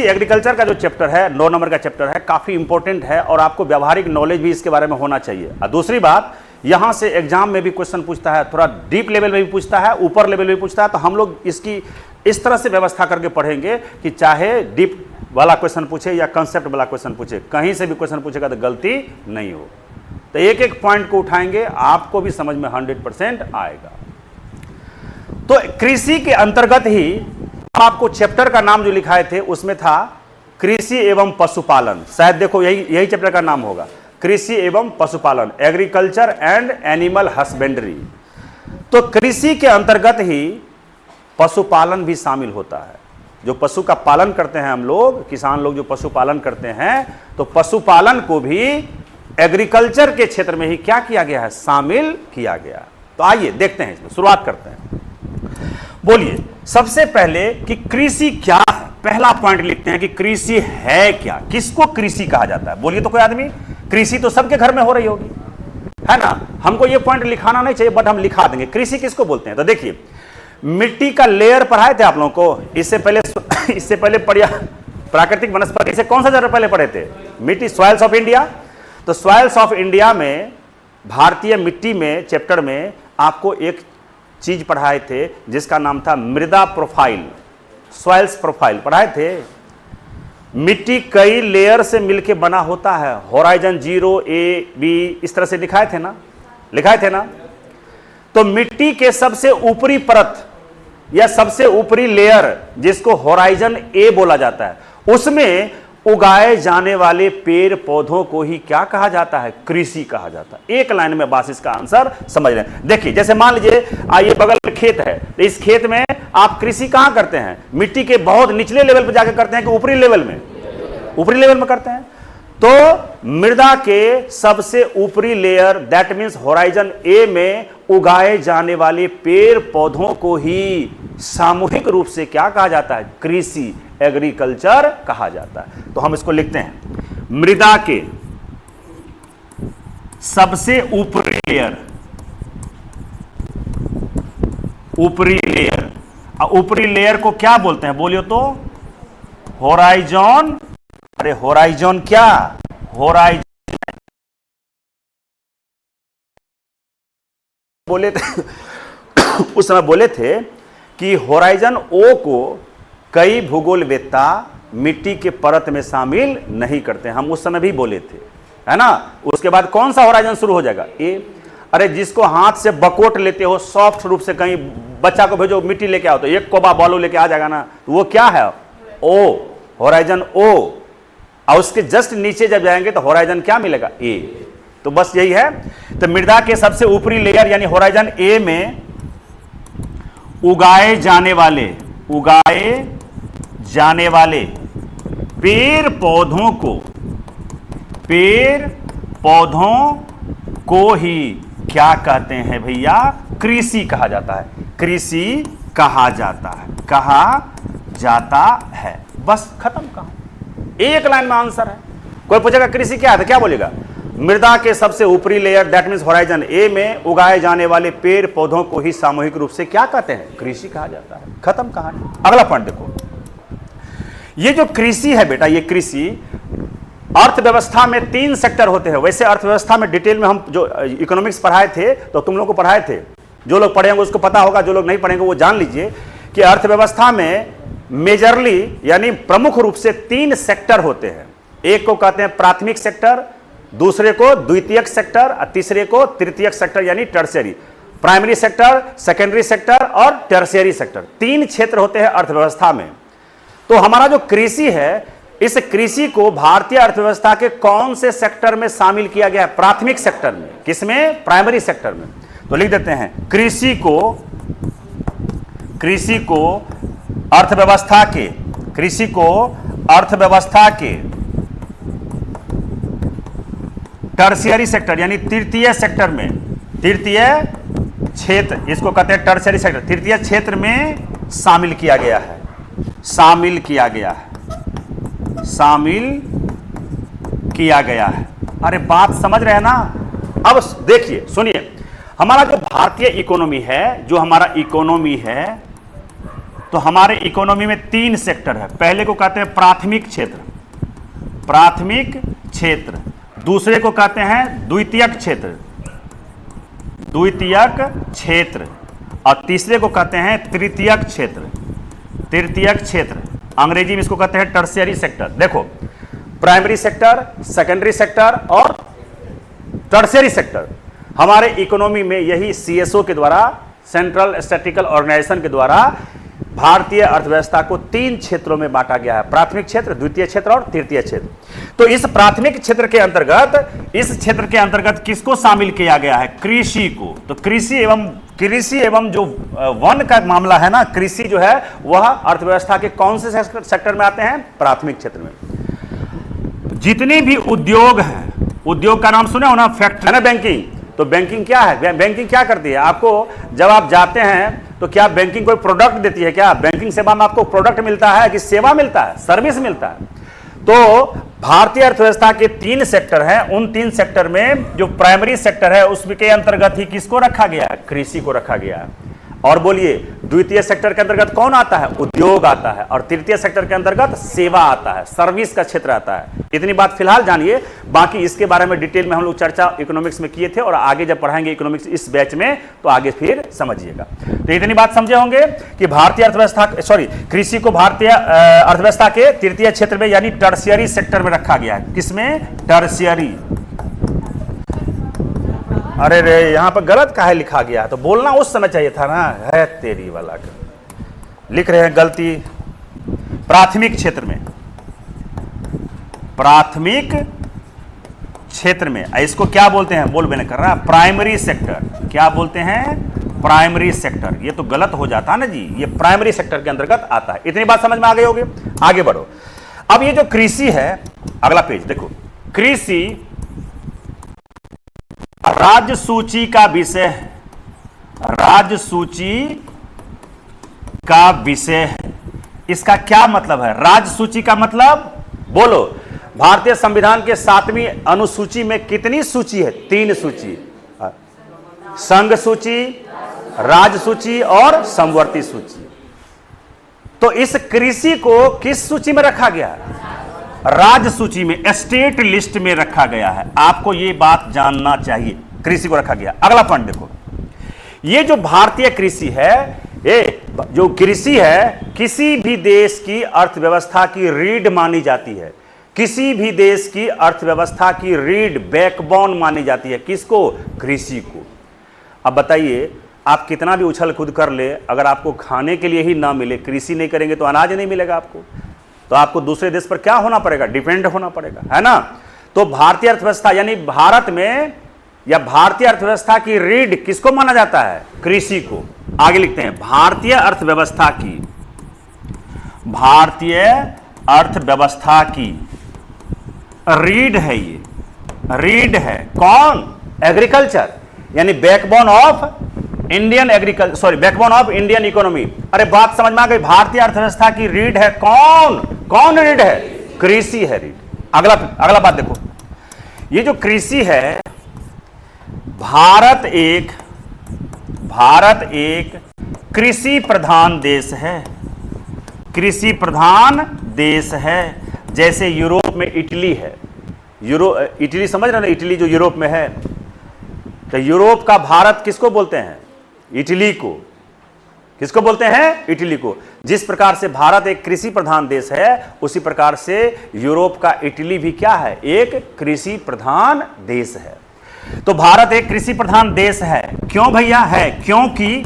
Agriculture का जो chapter है 9 नंबर का चैप्टर है, काफी इंपॉर्टेंट है और आपको व्यावहारिक नॉलेज भी इसके बारे में होना चाहिए। और दूसरी बात, यहां से एग्जाम में भी क्वेश्चन पूछता है, थोड़ा डीप लेवल में भी पूछता है, ऊपर लेवल में भी पूछता है। तो हम लोग इसकी इस तरह से व्यवस्था करके पढ़ेंगे कि चाहे डीप वाला क्वेश्चन पूछे या कंसेप्ट वाला क्वेश्चन पूछे, कहीं से भी क्वेश्चन पूछेगा तो गलती नहीं हो। तो एक एक पॉइंट को उठाएंगे, आपको भी समझ में 100% आएगा। तो कृषि के अंतर्गत ही आपको चैप्टर का नाम जो लिखाए थे उसमें था कृषि एवं पशुपालन, शायद देखो यही चैप्टर का नाम होगा, कृषि एवं पशुपालन, एग्रीकल्चर एंड एनिमल हस्बेंड्री। तो कृषि के अंतर्गत ही पशुपालन भी शामिल होता है। जो पशु का पालन करते हैं हम लोग, किसान लोग जो पशुपालन करते हैं, तो पशुपालन को भी एग्रीकल्चर के क्षेत्र में ही क्या किया गया है, शामिल किया गया। तो आइए देखते हैं, इसमें शुरुआत करते हैं। बोलिए सबसे पहले कि कृषि क्या है। पहला पॉइंट लिखते हैं कि कृषि है क्या, किसको कृषि कहा जाता है। बोलिए तो कोई आदमी, कृषि तो सबके घर में हो रही होगी, है ना। हमको ये पॉइंट लिखाना नहीं चाहिए, बट हम लिखा देंगे कृषि किसको बोलते हैं। तो देखिए, मिट्टी का लेयर पढ़ाए थे आप लोगों को इससे पहले पढ़िया प्राकृतिक वनस्पति से कौन सा जरूर पहले पढ़े थे, मिट्टी, सॉइल्स ऑफ इंडिया। तो सॉइल्स ऑफ इंडिया में भारतीय मिट्टी में चैप्टर में आपको एक चीज पढ़ाए थे जिसका नाम था मृदा प्रोफाइल, सॉइल्स प्रोफाइल पढ़ाए थे। मिट्टी कई लेयर से मिलके बना होता है, होराइजन 0 A B इस तरह से लिखाए थे ना। तो मिट्टी के सबसे ऊपरी परत या सबसे ऊपरी लेयर जिसको होराइजन A बोला जाता है, उसमें उगाए जाने वाले पेड़ पौधों को ही क्या कहा जाता है, कृषि कहा जाता है। एक लाइन में बस इसका आंसर समझ रहे हैं। देखिए जैसे मान लीजिए ये बगल में खेत है, तो इस खेत में आप कृषि कहां करते हैं, मिट्टी के बहुत निचले लेवल पर जाकर करते हैं कि ऊपरी लेवल में करते हैं। तो मृदा के सबसे ऊपरी layer that means horizon A में उगाए जाने वाले पेड़ पौधों को ही सामूहिक रूप से क्या कहा जाता है, कृषि, एग्रीकल्चर कहा जाता है। तो हम इसको लिखते हैं, मृदा के सबसे ऊपरी लेयर, ऊपरी लेयर को क्या बोलते हैं, बोलियो तो होराइजन। अरे होराइजन क्या, होराइजन बोले थे उस समय बोले थे कि होराइजन O को कई भूगोलवेत्ता मिट्टी के परत में शामिल नहीं करते। हम उस समय भी बोले थे, है ना। उसके बाद कौन सा होराइजन शुरू हो जाएगा, A। अरे जिसको हाथ से बकोट लेते हो सॉफ्ट रूप से, कहीं बच्चा को भेजो मिट्टी लेके आओ तो एक कोबा बालू लेके आ जाएगा ना, तो वो क्या है, O, होराइजन O। और उसके जस्ट नीचे जब जाएंगे तो होराइजन क्या मिलेगा, A। तो बस यही है। तो मृदा के सबसे ऊपरी लेयर यानी होराइजन A में उगाए जाने वाले पेड़ पौधों को ही क्या कहते हैं भैया, कृषि कहा जाता है, कृषि कहा जाता है। बस खत्म, कहा एक लाइन में आंसर है। कोई पूछेगा कृषि क्या है तो क्या बोलेगा, मृदा के सबसे ऊपरी layer that means horizon A में उगाए जाने वाले पेड़ पौधों को ही सामूहिक रूप से क्या कहते हैं, कृषि कहा जाता है। खत्म कहानी। अगला पॉइंट देखो, ये जो कृषि है बेटा, ये कृषि अर्थव्यवस्था में 3 सेक्टर होते हैं। वैसे अर्थव्यवस्था में डिटेल में हम जो इकोनॉमिक्स पढ़ाए थे तो तुम लोग को पढ़ाए थे, जो लोग पढ़ेंगे उसको पता होगा, जो लोग नहीं पढ़ेंगे वो जान लीजिए कि अर्थव्यवस्था में मेजरली यानी प्रमुख रूप से 3 सेक्टर होते हैं। एक को कहते हैं प्राथमिक सेक्टर, दूसरे को द्वितीयक सेक्टर और तीसरे को तृतीयक सेक्टर यानी tertiary. Primary sector, secondary sector और टर्शियरी सेक्टर, 3 क्षेत्र होते हैं अर्थव्यवस्था में। तो हमारा जो कृषि है, इस कृषि को भारतीय अर्थव्यवस्था के कौन से सेक्टर में शामिल किया गया है, प्राथमिक सेक्टर में। किसमें, प्राइमरी सेक्टर में। तो लिख देते हैं कृषि को अर्थव्यवस्था के टर्शियरी सेक्टर यानी तृतीय सेक्टर में, तृतीय क्षेत्र, इसको कहते हैं टर्शियरी सेक्टर, तृतीय क्षेत्र में शामिल किया गया है। अरे बात समझ रहे हैं ना। अब देखिए सुनिए, हमारा जो भारतीय इकोनॉमी है, जो हमारा इकोनॉमी है तो हमारे इकोनॉमी में 3 सेक्टर है। पहले को कहते हैं प्राथमिक क्षेत्र, प्राथमिक क्षेत्र। दूसरे को कहते हैं द्वितीयक क्षेत्र, द्वितीयक क्षेत्र। और तीसरे को कहते हैं तृतीयक क्षेत्र, तृतीयक क्षेत्र। अंग्रेजी में इसको कहते हैं टर्शियरी सेक्टर। देखो, प्राइमरी सेक्टर, सेकेंडरी सेक्टर और टर्शियरी सेक्टर। हमारे इकोनॉमी में यही सीएसओ के द्वारा, सेंट्रल स्टैटिस्टिकल ऑर्गेनाइजेशन के द्वारा भारतीय अर्थव्यवस्था को 3 क्षेत्रों में बांटा गया है, प्राथमिक क्षेत्र, द्वितीय क्षेत्र और तृतीय क्षेत्र। तो इस प्राथमिक क्षेत्र के अंतर्गत, इस क्षेत्र के अंतर्गत किसको शामिल किया गया है? कृषि को। तो कृषि एवं जो वन का मामला है ना, कृषि जो है वह अर्थव्यवस्था के कौन से सेक्टर में आते हैं? प्राथमिक क्षेत्र में। जितने भी उद्योग है, उद्योग का नाम सुने हो ना, फैक्ट्री है ना, बैंकिंग। तो बैंकिंग क्या है? बैंकिंग क्या करती है? आपको जब आप जाते हैं तो क्या बैंकिंग कोई प्रोडक्ट देती है क्या? बैंकिंग सेवा में आपको प्रोडक्ट मिलता है कि सेवा मिलता है, सर्विस मिलता है। तो भारतीय अर्थव्यवस्था के 3 सेक्टर हैं। उन 3 सेक्टर में जो प्राइमरी सेक्टर है उसके अंतर्गत ही किसको रखा गया है? कृषि को रखा गया है। और बोलिए, द्वितीय सेक्टर के अंतर्गत कौन आता है? उद्योग आता है। और तृतीय सेक्टर के अंतर्गत सेवा आता है, सर्विस का क्षेत्र आता है। इतनी बात फिलहाल जानिए, बाकी इसके बारे में डिटेल में हम लोग चर्चा इकोनॉमिक्स में किए थे, और आगे जब पढ़ाएंगे इकोनॉमिक्स इस बैच में तो आगे फिर समझिएगा। तो इतनी बात समझे होंगे कि भारतीय अर्थव्यवस्था, कृषि को भारतीय अर्थव्यवस्था के तृतीय क्षेत्र में यानी टर्शियरी सेक्टर में रखा गया है। किसमें? टर्शियरी। अरे रे, यहां पर गलत काहे लिखा गया है? तो बोलना उस समय चाहिए था ना, है तेरी वाला का। लिख रहे हैं गलती। प्राथमिक क्षेत्र में, प्राथमिक क्षेत्र में। इसको क्या बोलते हैं? बोल मैंने कर रहा, प्राइमरी सेक्टर। क्या बोलते हैं? Primary sector. ये तो गलत हो जाता है ना जी, ये प्राइमरी सेक्टर के अंतर्गत आता है। इतनी बात समझ में आ गई होगी? आगे बढ़ो। अब ये जो कृषि है, अगला पेज देखो। कृषि राज्य सूची का विषय है, राज्य सूची का विषय है। इसका क्या मतलब है? राज्य सूची का मतलब बोलो। भारतीय संविधान के 7वीं अनुसूची में कितनी सूची है? 3 सूची। संघ सूची, राज्य सूची और समवर्ती सूची। तो इस कृषि को किस सूची में रखा गया है? राज्य सूची में, स्टेट लिस्ट में रखा गया है। आपको यह बात जानना चाहिए, कृषि को रखा गया। अगला पॉइंट देखो, ये जो भारतीय कृषि है, ये जो कृषि है किसी भी देश की अर्थव्यवस्था की रीढ़ मानी जाती है। किसी भी देश की अर्थव्यवस्था की रीढ़, बैकबोन मानी जाती है। किसको? कृषि को। अब बताइए, आप कितना भी उछल कूद कर ले, अगर आपको खाने के लिए ही ना मिले, कृषि नहीं करेंगे तो अनाज नहीं मिलेगा आपको। तो आपको दूसरे देश पर क्या होना पड़ेगा? डिपेंड होना पड़ेगा, है ना। तो भारतीय अर्थव्यवस्था यानी भारत में या भारतीय अर्थव्यवस्था की रीढ़ किसको माना जाता है? कृषि को। आगे लिखते हैं, भारतीय अर्थव्यवस्था की, भारतीय अर्थव्यवस्था की रीढ़ है, ये रीढ़ है। कौन? एग्रीकल्चर, यानी backbone of Indian agriculture, sorry, backbone of Indian economy. अरे बात समझ में आ गई? भारतीय अर्थव्यवस्था की रीढ़ है कौन? कौन रीढ़ है? कृषि है रीढ़। अगला बात देखो, ये जो कृषि है, भारत एक कृषि प्रधान देश है। कृषि प्रधान देश है। जैसे यूरोप में इटली है, इटली समझ रहे ना, इटली जो यूरोप में है, तो यूरोप का भारत किसको बोलते हैं? इटली को। किसको बोलते हैं? इटली को। जिस प्रकार से भारत एक कृषि प्रधान देश है, उसी प्रकार से यूरोप का इटली भी क्या है? एक कृषि प्रधान देश है। तो भारत एक कृषि प्रधान देश है। क्यों भैया है? क्योंकि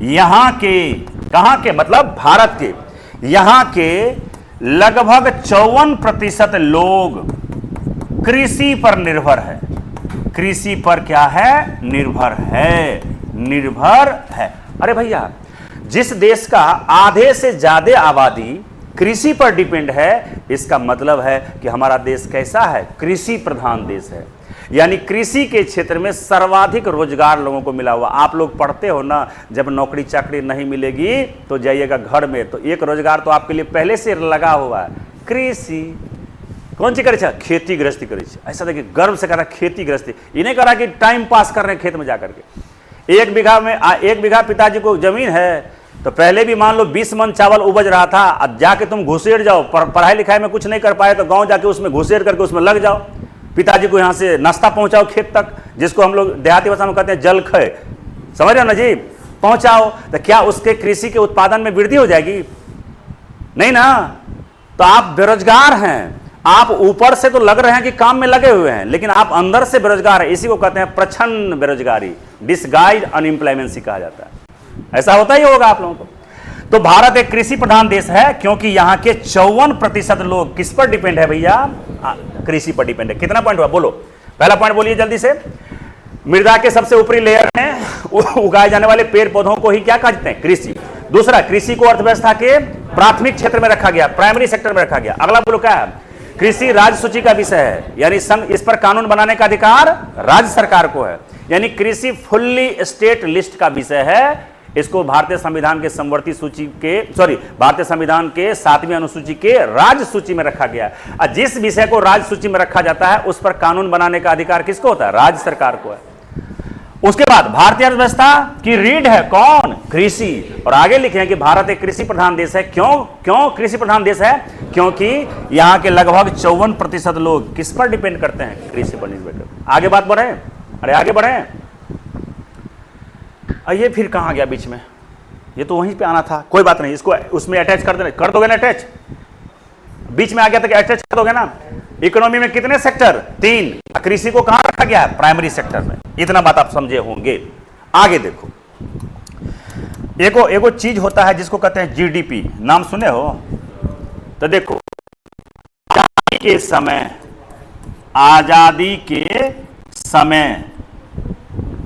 यहां के, कहां के मतलब भारत के, यहां के लगभग 54% लोग कृषि पर निर्भर है। कृषि पर क्या है? निर्भर है। अरे भैया, जिस देश का आधे से ज्यादा आबादी कृषि पर डिपेंड है, इसका मतलब है कि हमारा देश कैसा है? कृषि प्रधान देश है। यानी कृषि के क्षेत्र में सर्वाधिक रोजगार लोगों को मिला हुआ। आप लोग पढ़ते हो ना, जब नौकरी चाकरी नहीं मिलेगी तो जाइएगा घर में, तो एक रोजगार तो आपके लिए पहले से लगा हुआ है, कृषि। कौन सी करे? खेती गृहस्थी करे। ऐसा देखिए, गर्व से करा खेती गृहस्थी। इन्हें करा कि टाइम पास कर रहे हैं खेत में जाकर के। 1 बीघा पिताजी को जमीन है, तो पहले भी मान लो 20 मन चावल उपज रहा था, अब जाके तुम घुसेड़ जाओ, पढ़ाई लिखाई में कुछ नहीं कर पाए तो गांव जाके उसमें घुसेड़ करके उसमें लग जाओ, पिताजी को यहां से नाश्ता पहुंचाओ खेत तक, जिसको हम लोग देहाती भाषा में कहते हैं जल खय, समझ रहे हो ना जी, पहुंचाओ। तो क्या उसके कृषि के उत्पादन में वृद्धि हो जाएगी? नहीं ना। तो आप बेरोजगार हैं, आप ऊपर से तो लग रहे हैं कि काम में लगे हुए हैं, लेकिन आप अंदर से बेरोजगार हैं। इसी को कहते हैं प्रच्छन्न बेरोजगारी, डिसगाइज अनएम्प्लॉयमेंसी कहा जाता है। ऐसा होता ही होगा आप लोगों को। तो भारत एक कृषि प्रधान देश है क्योंकि यहां के 54% लोग किस पर डिपेंड है भैया? कृषि पर डिपेंड है। कितना पॉइंट हुआ बोलो? पहला पॉइंट बोलिए जल्दी से। मृदा के सबसे ऊपरी लेयर में उगाए जाने वाले पेड़ पौधों को ही क्या कहते हैं? कृषि। दूसरा, कृषि को अर्थव्यवस्था के प्राथमिक क्षेत्र में रखा गया, प्राइमरी सेक्टर में रखा गया। अगला बोलो क्या है? कृषि राज्य सूची का विषय है, यानी संघ इस पर कानून बनाने का अधिकार राज्य सरकार को है, यानी कृषि फुल्ली स्टेट लिस्ट का विषय है। इसको भारतीय संविधान के समवर्ती सूची के भारतीय संविधान के 7वीं अनुसूची के राज्य सूची में रखा गया है। और जिस विषय को राज्य सूची में रखा जाता है उस पर कानून बनाने का अधिकार किसको होता है? राज्य सरकार को है। उसके बाद भारतीय अर्थव्यवस्था की रीढ़ है कौन? कृषि। और आगे लिखे हैं कि भारत एक कृषि प्रधान देश है। क्यों कृषि प्रधान देश है? क्योंकि यहां के लगभग 54% लोग किस पर डिपेंड करते हैं? कृषि पर निर्भर करते हैं। आगे बात बढ़े, अरे आगे बढ़े। ये फिर कहां गया बीच में? ये तो वहीं पे आना था, कोई बात नहीं, इसको उसमें अटैच कर दोगे ना? अटैच बीच में आ गया तो अटैच कर दोगे ना? इकोनॉमी में कितने सेक्टर? 3। कृषि को कहां रखा गया है? प्राइमरी सेक्टर में। इतना बात आप समझे होंगे। आगे देखो, एगो चीज होता है जिसको कहते हैं जीडीपी, नाम सुने हो? तो देखो, आजादी के समय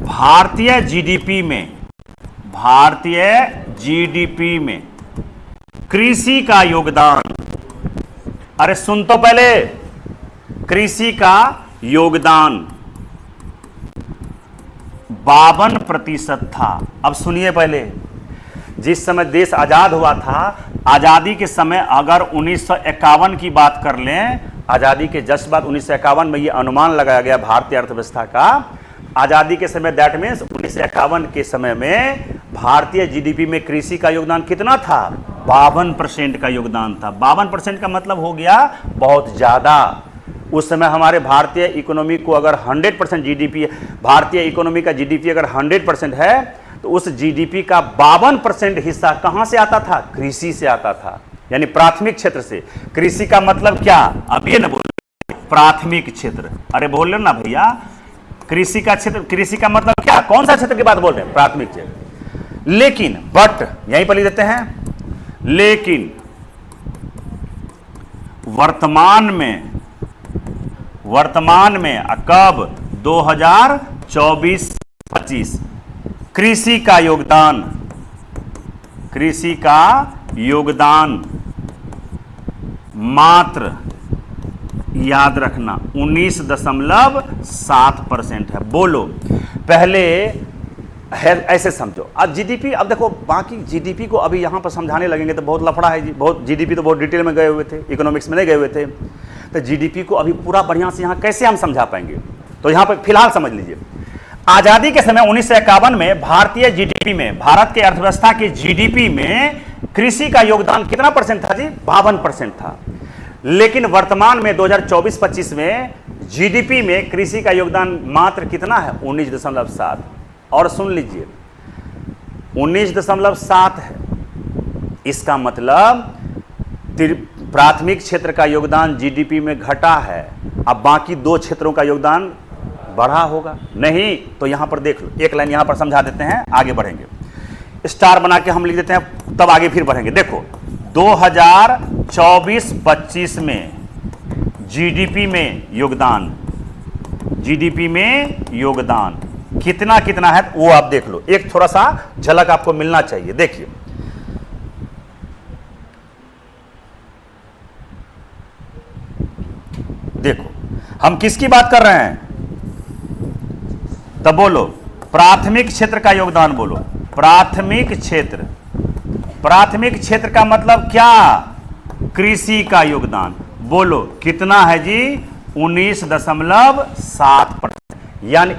भारतीय जीडीपी में कृषि का योगदान, अरे सुन तो पहले, कृषि का योगदान 52% था। अब सुनिए पहले, जिस समय देश आजाद हुआ था, आजादी के समय अगर 1951 की बात कर लें, आजादी के जस्ट बाद 1951 में यह अनुमान लगाया गया भारतीय अर्थव्यवस्था का, आजादी के समय, दैट मीन्स 1951 के समय में भारतीय जीडीपी में कृषि का योगदान कितना था? 52% का योगदान था। 52% का मतलब हो गया बहुत ज्यादा। उस समय हमारे भारतीय इकोनॉमी को अगर 100% जीडीपी, भारतीय इकोनॉमी का जीडीपी अगर 100% है तो उस जीडीपी का 52% हिस्सा कहां से आता था? कृषि से आता था, यानी प्राथमिक क्षेत्र से। कृषि का मतलब क्या? अब ये ना बोल, प्राथमिक क्षेत्र। अरे बोल रहे ना भैया, कृषि का क्षेत्र, कृषि का मतलब क्या? कौन सा क्षेत्र की बात बोल रहे हैं? प्राथमिक क्षेत्र। लेकिन बट यहीं पर लिख देते हैं, लेकिन वर्तमान में कब? 2024-25 कृषि का योगदान मात्र, याद रखना, 19.7% है। बोलो, पहले है, ऐसे समझो। अब जीडीपी, अब देखो बाकी जीडीपी को अभी यहां पर समझाने लगेंगे तो बहुत लफड़ा है जी, बहुत जीडीपी तो बहुत डिटेल में गए हुए थे, इकोनॉमिक्स में नहीं गए हुए थे। तो जीडीपी को अभी पूरा बढ़िया से यहां कैसे हम समझा पाएंगे? तो यहां पर फिलहाल समझ लीजिए, आजादी के समय 1951 में भारतीय जीडीपी में, भारत के अर्थव्यवस्था की जीडीपी में कृषि का योगदान कितना परसेंट था जी? 52% था। लेकिन वर्तमान में 2024-25 में जीडीपी में कृषि का योगदान मात्र कितना है? 19.7। और सुन लीजिए, 19.7 है। इसका मतलब प्राथमिक क्षेत्र का योगदान जीडीपी में घटा है, अब बाकी 2 क्षेत्रों का योगदान बढ़ा होगा। नहीं तो यहां पर देख लो, एक लाइन यहां पर समझा देते हैं, आगे बढ़ेंगे। स्टार बना के हम लिख देते हैं, तब आगे फिर बढ़ेंगे। देखो, 2024-25 में जीडीपी में योगदान कितना है वो आप देख लो, एक थोड़ा सा झलक आपको मिलना चाहिए। देखिए, देखो हम किसकी बात कर रहे हैं? तब बोलो, प्राथमिक क्षेत्र का योगदान बोलो। प्राथमिक क्षेत्र का मतलब क्या? कृषि का योगदान। बोलो कितना है जी? 19.7%। यानी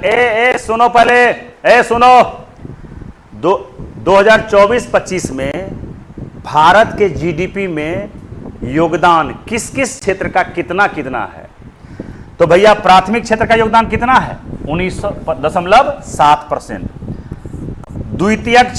सुनो पहले, सुनो, 2024-25 में भारत के जीडीपी में योगदान किस किस क्षेत्र का कितना कितना है? तो भैया प्राथमिक क्षेत्र का योगदान कितना है? 19.7%। द्वितीयक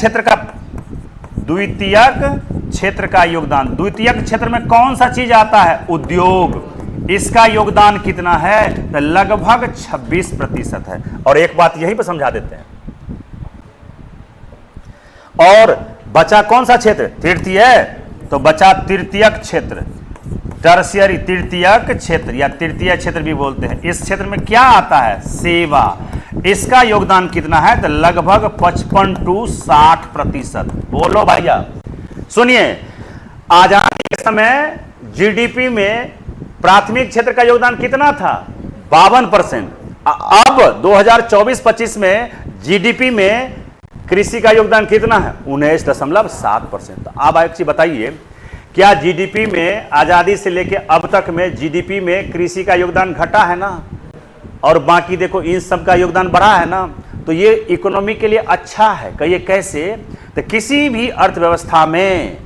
क्षेत्र का योगदान, द्वितीयक क्षेत्र में कौन सा चीज आता है? उद्योग। इसका योगदान कितना है? तो लगभग 26% है। और एक बात यहीं पर समझा देते हैं। और बचा कौन सा क्षेत्र? तृतीय। तो बचा तृतीयक क्षेत्र, टर्शियरी तृतीयक क्षेत्र या तृतीय क्षेत्र भी बोलते हैं। इस क्षेत्र में क्या आता है? सेवा। इसका योगदान कितना है? तो लगभग 55 से 60%। बोलो भैया, सुनिए, आजादी के समय जीडीपी में प्राथमिक क्षेत्र का योगदान कितना था? 52%। अब 2024-25 में जीडीपी में कृषि का योगदान कितना है? 19.7%। अब एक चीज बताइए, क्या जीडीपी में आजादी से लेके अब तक में जीडीपी में कृषि का योगदान घटा है ना? और बाकी देखो इन सब का योगदान बढ़ा है ना? तो ये इकोनॉमी के लिए अच्छा है। कहिए कैसे? तो किसी भी अर्थव्यवस्था में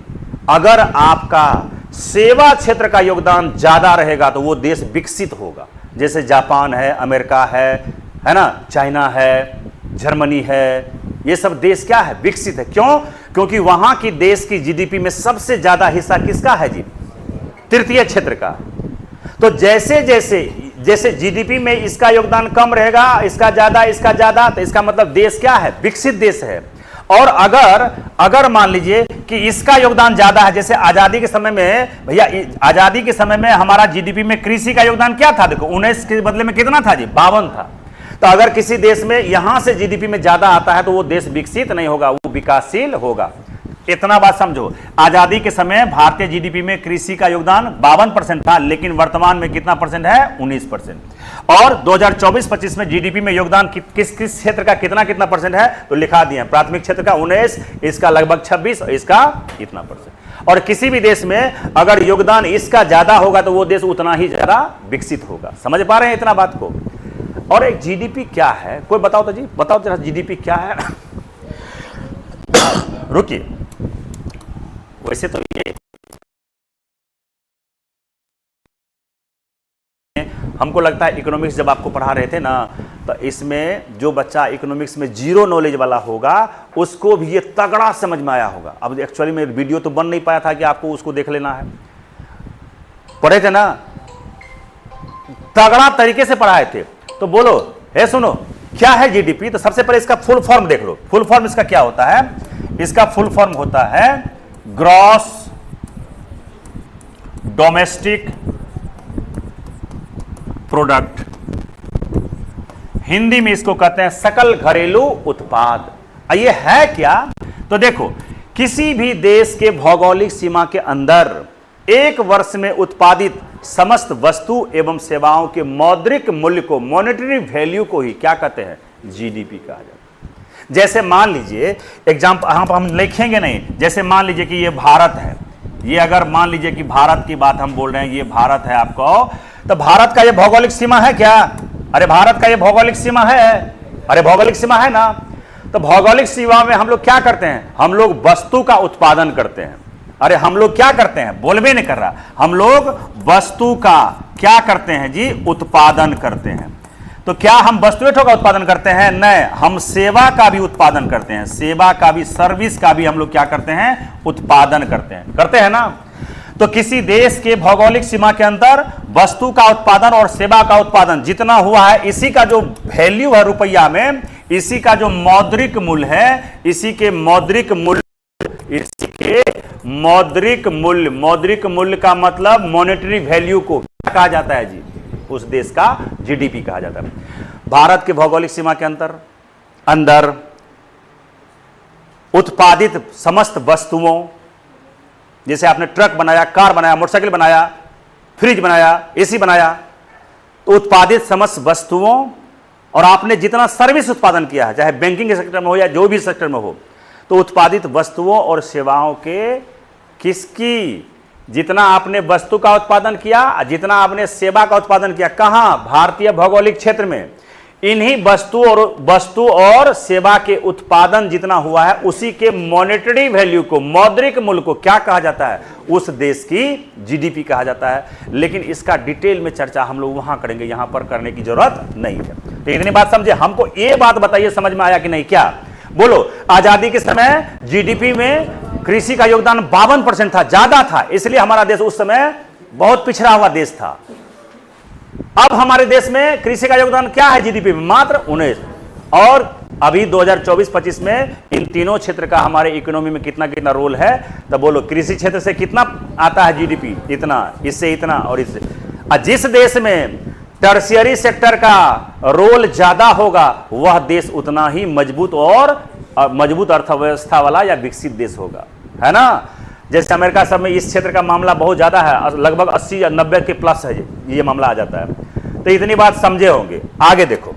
अगर आपका सेवा क्षेत्र का योगदान ज्यादा रहेगा तो वो देश विकसित होगा। जैसे जापान है, अमेरिका है ना, चाइना है, जर्मनी है, ये सब देश क्या है? विकसित है। क्यों? क्योंकि वहां की देश की जीडीपी में सबसे ज्यादा हिस्सा किसका है जी? तृतीय क्षेत्र का। तो जैसे जैसे जीडीपी में इसका योगदान कम रहेगा, इसका ज्यादा, तो इसका मतलब देश क्या है? विकसित देश है। और अगर मान लीजिए कि इसका योगदान ज्यादा है, जैसे आजादी के समय में, भैया आजादी के समय में हमारा जीडीपी में कृषि का योगदान क्या था? देखो 19 के बदले में कितना था जी? 52 था। तो अगर किसी देश में यहां से जीडीपी में ज्यादा आता है तो वो देश विकसित नहीं होगा, वो विकासशील होगा। इतना बात समझो। आजादी के समय भारतीय जीडीपी में कृषि का योगदान 52% था, लेकिन वर्तमान में कितना परसेंट है? 19%। और 2024-25 में जीडीपी में योगदान किस किस क्षेत्र का कितना परसेंट है? तो लिखा दिया, प्राथमिक क्षेत्र का 19, इसका लगभग 26 और इसका इतना परसेंट। और किसी भी देश में अगर योगदान इसका ज्यादा होगा तो वो देश उतना ही ज्यादा विकसित होगा। समझ पा रहे हैं इतना बात को? और एक जीडीपी क्या है? कोई बताओ तो जी, बताओ जरा जीडीपी क्या है? रुकिए, वैसे तो ये हमको लगता है इकोनॉमिक्स जब आपको पढ़ा रहे थे ना, तो इसमें जो बच्चा इकोनॉमिक्स में जीरो नॉलेज वाला होगा उसको भी ये तगड़ा समझ में आया होगा। अब एक्चुअली में वीडियो तो बन नहीं पाया था कि आपको उसको देख लेना है। पढ़े थे ना, तगड़ा तरीके से पढ़ाए थे। तो बोलो, हे सुनो, क्या है जीडीपी? तो सबसे पहले इसका फुल फॉर्म देख लो। फुल फॉर्म इसका क्या होता है? इसका फुल फॉर्म होता है ग्रॉस डोमेस्टिक प्रोडक्ट। हिंदी में इसको कहते हैं सकल घरेलू उत्पाद। ये है क्या? तो देखो, किसी भी देश के भौगोलिक सीमा के अंदर एक वर्ष में उत्पादित समस्त वस्तु एवं सेवाओं के मौद्रिक मूल्य को, मॉनेटरी वैल्यू को ही क्या कहते हैं? जीडीपी कहा जाता है। जैसे मान लीजिए एग्जाम्पल हम लिखेंगे नहीं, जैसे मान लीजिए कि ये भारत है, ये अगर मान लीजिए कि भारत की बात हम बोल रहे हैं, ये भारत है आपको, तो भारत का ये भौगोलिक सीमा है क्या? अरे भारत का ये भौगोलिक सीमा है, अरे भौगोलिक सीमा है ना। तो भौगोलिक सीमा में हम लोग क्या करते हैं? हम लोग वस्तु का उत्पादन करते हैं। अरे हम लोग क्या करते हैं? बोलबे नहीं कर रहा। हम लोग वस्तु का क्या करते हैं जी? उत्पादन करते हैं। तो क्या हम वस्तुओं का उत्पादन करते हैं? नहीं, हम सेवा का भी उत्पादन करते हैं। सेवा का भी, सर्विस का भी हम लोग क्या करते हैं? उत्पादन करते हैं ना। तो किसी देश के भौगोलिक सीमा के अंदर वस्तु का उत्पादन और सेवा का उत्पादन जितना हुआ है, इसी का जो वैल्यू है रुपया में, इसी का जो मौद्रिक मूल्य है, इसी के मौद्रिक मूल्य का मतलब मॉनेटरी वैल्यू को क्या कहा जाता है जी? उस देश का जीडीपी कहा जाता है। भारत के भौगोलिक सीमा के अंदर उत्पादित समस्त वस्तुओं, जैसे आपने ट्रक बनाया, कार बनाया, मोटरसाइकिल बनाया, फ्रिज बनाया, एसी बनाया, तो उत्पादित समस्त वस्तुओं और आपने जितना सर्विस उत्पादन किया है, चाहे बैंकिंग के सेक्टर में हो या जो भी सेक्टर में हो, तो उत्पादित वस्तुओं और सेवाओं के किसकी, जितना आपने वस्तु का उत्पादन किया, जितना आपने सेवा का उत्पादन किया, कहां? भारतीय भौगोलिक क्षेत्र में। इन्हीं वस्तु और सेवा के उत्पादन जितना हुआ है उसी के मॉनेटरी वैल्यू को, मौद्रिक मूल्य को क्या कहा जाता है? उस देश की जीडीपी कहा जाता है। लेकिन इसका डिटेल में चर्चा हम लोग वहां करेंगे, यहां पर करने की जरूरत नहीं है। तो इतनी बात समझे। हमको ये बात बताइए, समझ में आया कि नहीं? क्या बोलो, आजादी के समय जीडीपी में कृषि का योगदान 52% था, ज्यादा था, इसलिए हमारा देश उस समय बहुत पिछड़ा हुआ देश था। अब हमारे देश में कृषि का योगदान क्या है जीडीपी में? मात्र 19। और अभी 2024-25 में इन तीनों क्षेत्र का हमारे इकोनॉमी में कितना कितना रोल है? तो बोलो, कृषि क्षेत्र से कितना आता है जीडीपी? इतना, इससे इतना और इससे। जिस देश में टर्शियरी सेक्टर का रोल ज्यादा होगा वह देश उतना ही मजबूत अर्थव्यवस्था वाला या विकसित देश होगा, है ना। जैसे अमेरिका सब में इस क्षेत्र का मामला बहुत ज्यादा है, लगभग 80 या 90 के प्लस है, ये मामला आ जाता है। तो इतनी बात समझे होंगे। आगे देखो,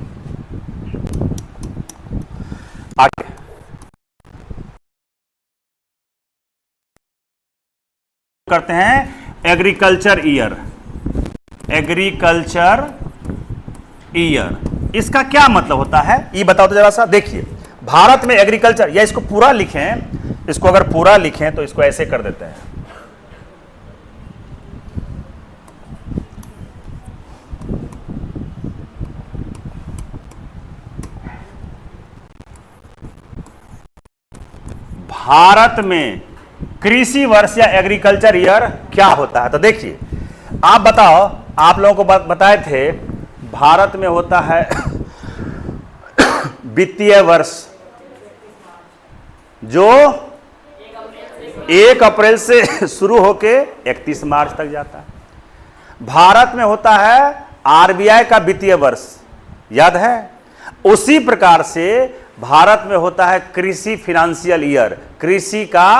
आगे करते हैं एग्रीकल्चर ईयर। एग्रीकल्चर ईयर, इसका क्या मतलब होता है ये बताओ तो जरा सा। देखिए, भारत में एग्रीकल्चर, या इसको पूरा लिखें, इसको अगर पूरा लिखें तो इसको ऐसे कर देते हैं। भारत में कृषि वर्ष या एग्रीकल्चर ईयर क्या होता है? तो देखिए, आप बताओ, आप लोगों को बताए थे भारत में होता है वित्तीय वर्ष जो 1 अप्रैल से शुरू होके 31 मार्च तक जाता है। भारत में होता है आरबीआई का वित्तीय वर्ष, याद है? उसी प्रकार से भारत में होता है कृषि फाइनेंशियल ईयर, कृषि का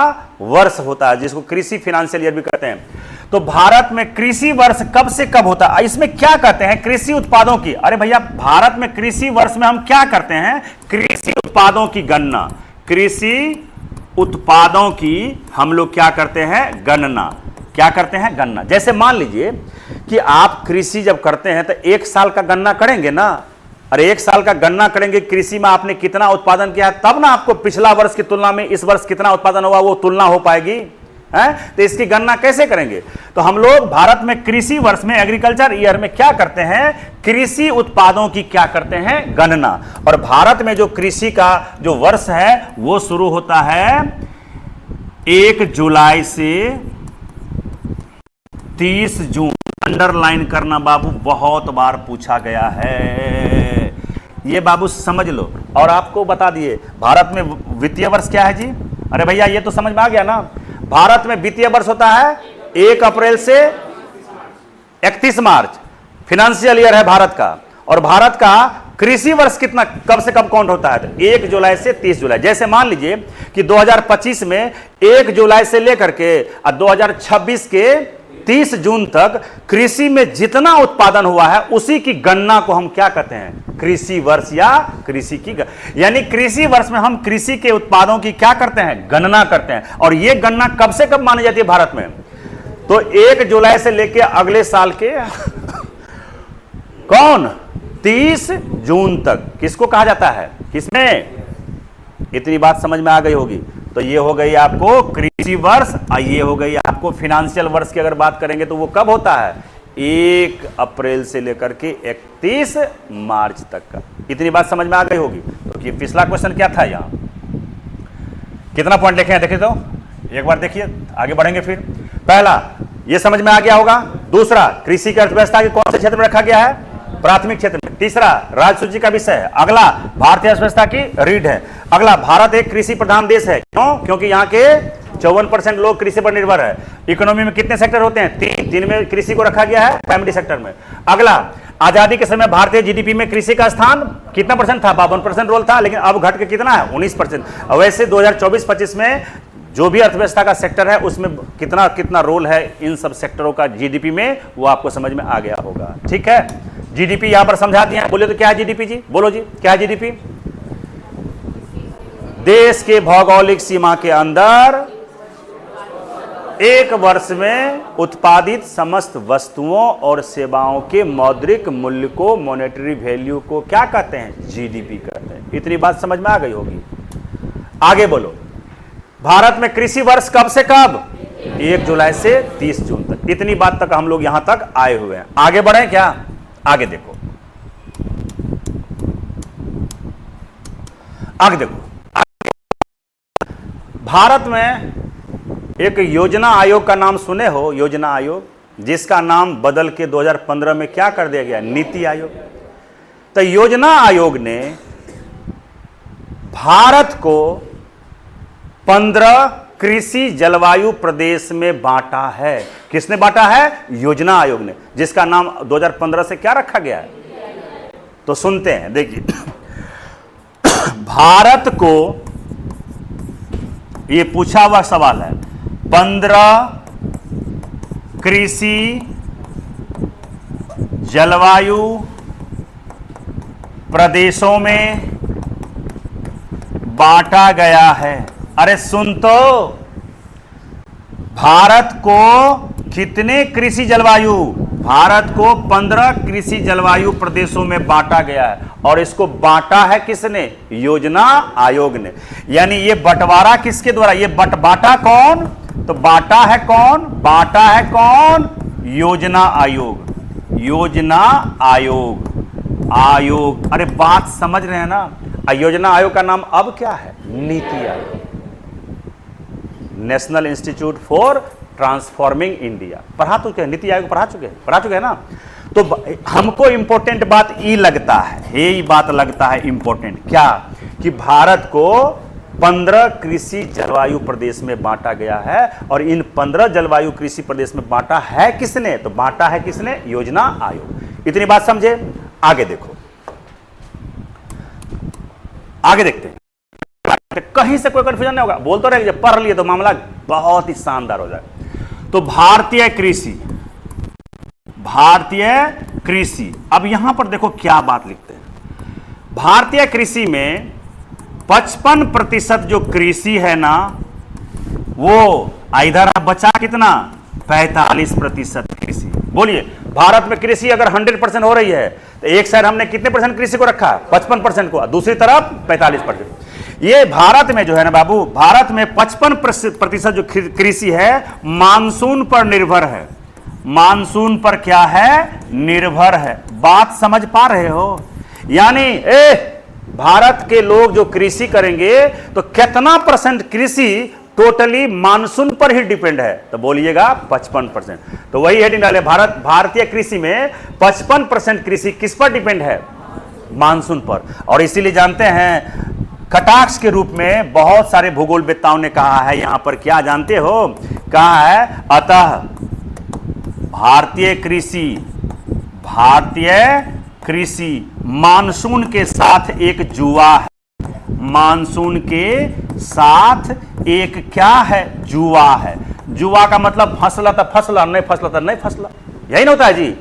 वर्ष होता है, जिसको कृषि फाइनेंशियल ईयर भी कहते हैं। तो भारत में कृषि वर्ष कब से कब होता है? इसमें क्या कहते हैं? कृषि उत्पादों की। अरे भैया, भारत में कृषि वर्ष में हम क्या करते हैं? कृषि उत्पादों की गणना। कृषि उत्पादों की हम लोग क्या करते हैं? गणना। क्या करते हैं? गणना। जैसे मान लीजिए कि आप कृषि जब करते हैं तो 1 साल का गणना करेंगे ना। अरे 1 साल का गणना करेंगे, कृषि में आपने कितना उत्पादन किया है, तब ना आपको पिछला वर्ष की तुलना में इस वर्ष कितना उत्पादन हुआ वो तुलना हो पाएगी, है? तो इसकी गणना कैसे करेंगे? तो हम लोग भारत में कृषि वर्ष में, एग्रीकल्चर ईयर में क्या करते हैं? कृषि उत्पादों की क्या करते हैं? गणना। और भारत में जो कृषि का जो वर्ष है वो शुरू होता है 1 जुलाई से 30 जून। अंडरलाइन करना बाबू, बहुत बार पूछा गया है, ये बाबू समझ लो। और आपको बता दिए भारत में वित्तीय वर्ष क्या है जी। अरे भैया, ये तो समझ में आ गया ना। भारत में वित्तीय वर्ष होता है 1 अप्रैल से 31 मार्च, फाइनेंशियल ईयर है भारत का। और भारत का कृषि वर्ष कितना, कब से कब काउंट होता है? तो 1 जुलाई से 30 जुलाई। जैसे मान लीजिए कि 2025 में 1 जुलाई से लेकर के 2026 के 30 जून तक कृषि में जितना उत्पादन हुआ है उसी की गणना को हम क्या कहते हैं? कृषि वर्ष या कृषि की यानी कृषि वर्ष में हम कृषि के उत्पादों की क्या करते हैं? गणना करते हैं। और यह गणना कब से कब मानी जाती है भारत में? तो 1 जुलाई से लेकर अगले साल के कौन 30 जून तक किसको कहा जाता है? किसमें? इतनी बात समझ में आ गई होगी। तो ये हो गई आपको कृषि वर्ष, और ये हो गई आपको फाइनेंशियल वर्ष की अगर बात करेंगे तो वो कब होता है? 1 अप्रैल से लेकर के 31 मार्च तक का। इतनी बात समझ में आ गई होगी। तो ये पिछला क्वेश्चन क्या था? यहाँ कितना पॉइंट लिखे हैं देखिए, तो एक बार देखिए, आगे बढ़ेंगे। फिर पहला ये समझ में आ गया होगा। दूसरा, कृषि की अर्थव्यवस्था के कौन से क्षेत्र में रखा गया है? प्राथमिक क्षेत्र में। तीसरा, राजसूची का विषय है। अगला, भारतीय अर्थव्यवस्था की रीढ़ है। अगला, भारत एक कृषि प्रधान देश है। क्यों? क्योंकि यहाँ के 54% लोग कृषि पर निर्भर है। इकोनॉमी में कितने सेक्टर होते हैं? 3 में कृषि को रखा गया है, प्राइमरी सेक्टर में। अगला, आजादी के समय भारतीय जीडीपी में कृषि का स्थान कितना परसेंट था? 52% रोल था, लेकिन अब घट के कितना है? 19%। वैसे 2024-25 में जो भी अर्थव्यवस्था का सेक्टर है उसमें कितना कितना रोल है इन सब सेक्टरों का जीडीपी में, वो आपको समझ में आ गया होगा। ठीक है, जीडीपी यहां पर समझा दिया। बोले तो क्या है जीडीपी जी? बोलो जी, क्या है जीडीपी? देश के भौगोलिक सीमा के अंदर एक वर्ष में उत्पादित समस्त वस्तुओं और सेवाओं के मौद्रिक मूल्य को, मॉनेटरी वैल्यू को क्या कहते हैं? जीडीपी कहते हैं। इतनी बात समझ में आ गई होगी। आगे बोलो, भारत में कृषि वर्ष कब से कब? 1 जुलाई से 30 जून तक। इतनी बात तक हम लोग यहां तक आए हुए हैं। आगे बढ़े क्या? आगे देखो, आगे देखो। भारत में एक योजना आयोग का नाम सुने हो? योजना आयोग, जिसका नाम बदल के 2015 में क्या कर दिया गया? नीति आयोग। तो योजना आयोग ने भारत को 15 कृषि जलवायु प्रदेश में बांटा है। किसने बांटा है? योजना आयोग ने, जिसका नाम 2015 से क्या रखा गया है? तो सुनते हैं, देखिए। भारत को, ये पूछा हुआ सवाल है, 15 कृषि जलवायु प्रदेशों में बांटा गया है। अरे सुन तो, भारत को कितने कृषि जलवायु? भारत को 15 कृषि जलवायु प्रदेशों में बांटा गया है। और इसको बांटा है किसने? योजना आयोग ने। यानी ये बंटवारा किसके द्वारा? ये बांटा कौन? तो बांटा है कौन? बांटा है कौन? योजना आयोग। योजना आयोग, आयोग। अरे बात समझ रहे हैं ना? योजना आयोग का नाम अब क्या है? NITI Aayog, national institute for transforming India. पढ़ा चुके हैं, नीति आयोग पढ़ा चुके हैं ना? तो हमको इंपॉर्टेंट बात ये लगता है, यही बात लगता है इंपॉर्टेंट, क्या? कि भारत को 15 कृषि जलवायु प्रदेश में बांटा गया है। और इन 15 जलवायु कृषि प्रदेश में बांटा है किसने? तो बांटा है किसने? योजना आयोग। इतनी बात समझे? आगे देखो, आगे देखते हैं। कहीं से कोई कंफ्यूजन नहीं होगा, बोल तो रहे, जब पढ़ लिए तो मामला बहुत ही शानदार हो जाए। तो भारतीय कृषि, भारतीय कृषि, अब यहां पर देखो क्या बात लिखते हैं। भारतीय कृषि में 55% जो कृषि है ना, वो इधर बचा कितना? 45% कृषि। बोलिए, भारत में कृषि अगर 100% हो रही है तो एक साइड हमने कितने परसेंट कृषि को रखा? 55% को, दूसरी तरफ 45%। ये भारत में जो है ना बाबू, भारत में 55% जो कृषि है मानसून पर निर्भर है। मानसून पर क्या है? निर्भर है। बात समझ पा रहे हो? यानी भारत के लोग जो कृषि करेंगे तो कितना परसेंट कृषि टोटली मानसून पर ही डिपेंड है? तो बोलिएगा 55%। तो वही हेडिंग डाले, भारतीय कृषि में 55% कृषि किस पर डिपेंड है? मानसून पर। और इसीलिए जानते हैं, कटाक्ष के रूप में बहुत सारे भूगोलवेत्ताओं ने कहा है, यहां पर क्या जानते हो? कहा है, अतः भारतीय कृषि मानसून के साथ एक जुआ है। मानसून के साथ एक क्या है? जुआ है। जुआ का मतलब फसला तो फसला, नहीं फसला तो नहीं फसला, यही ना होता है जी।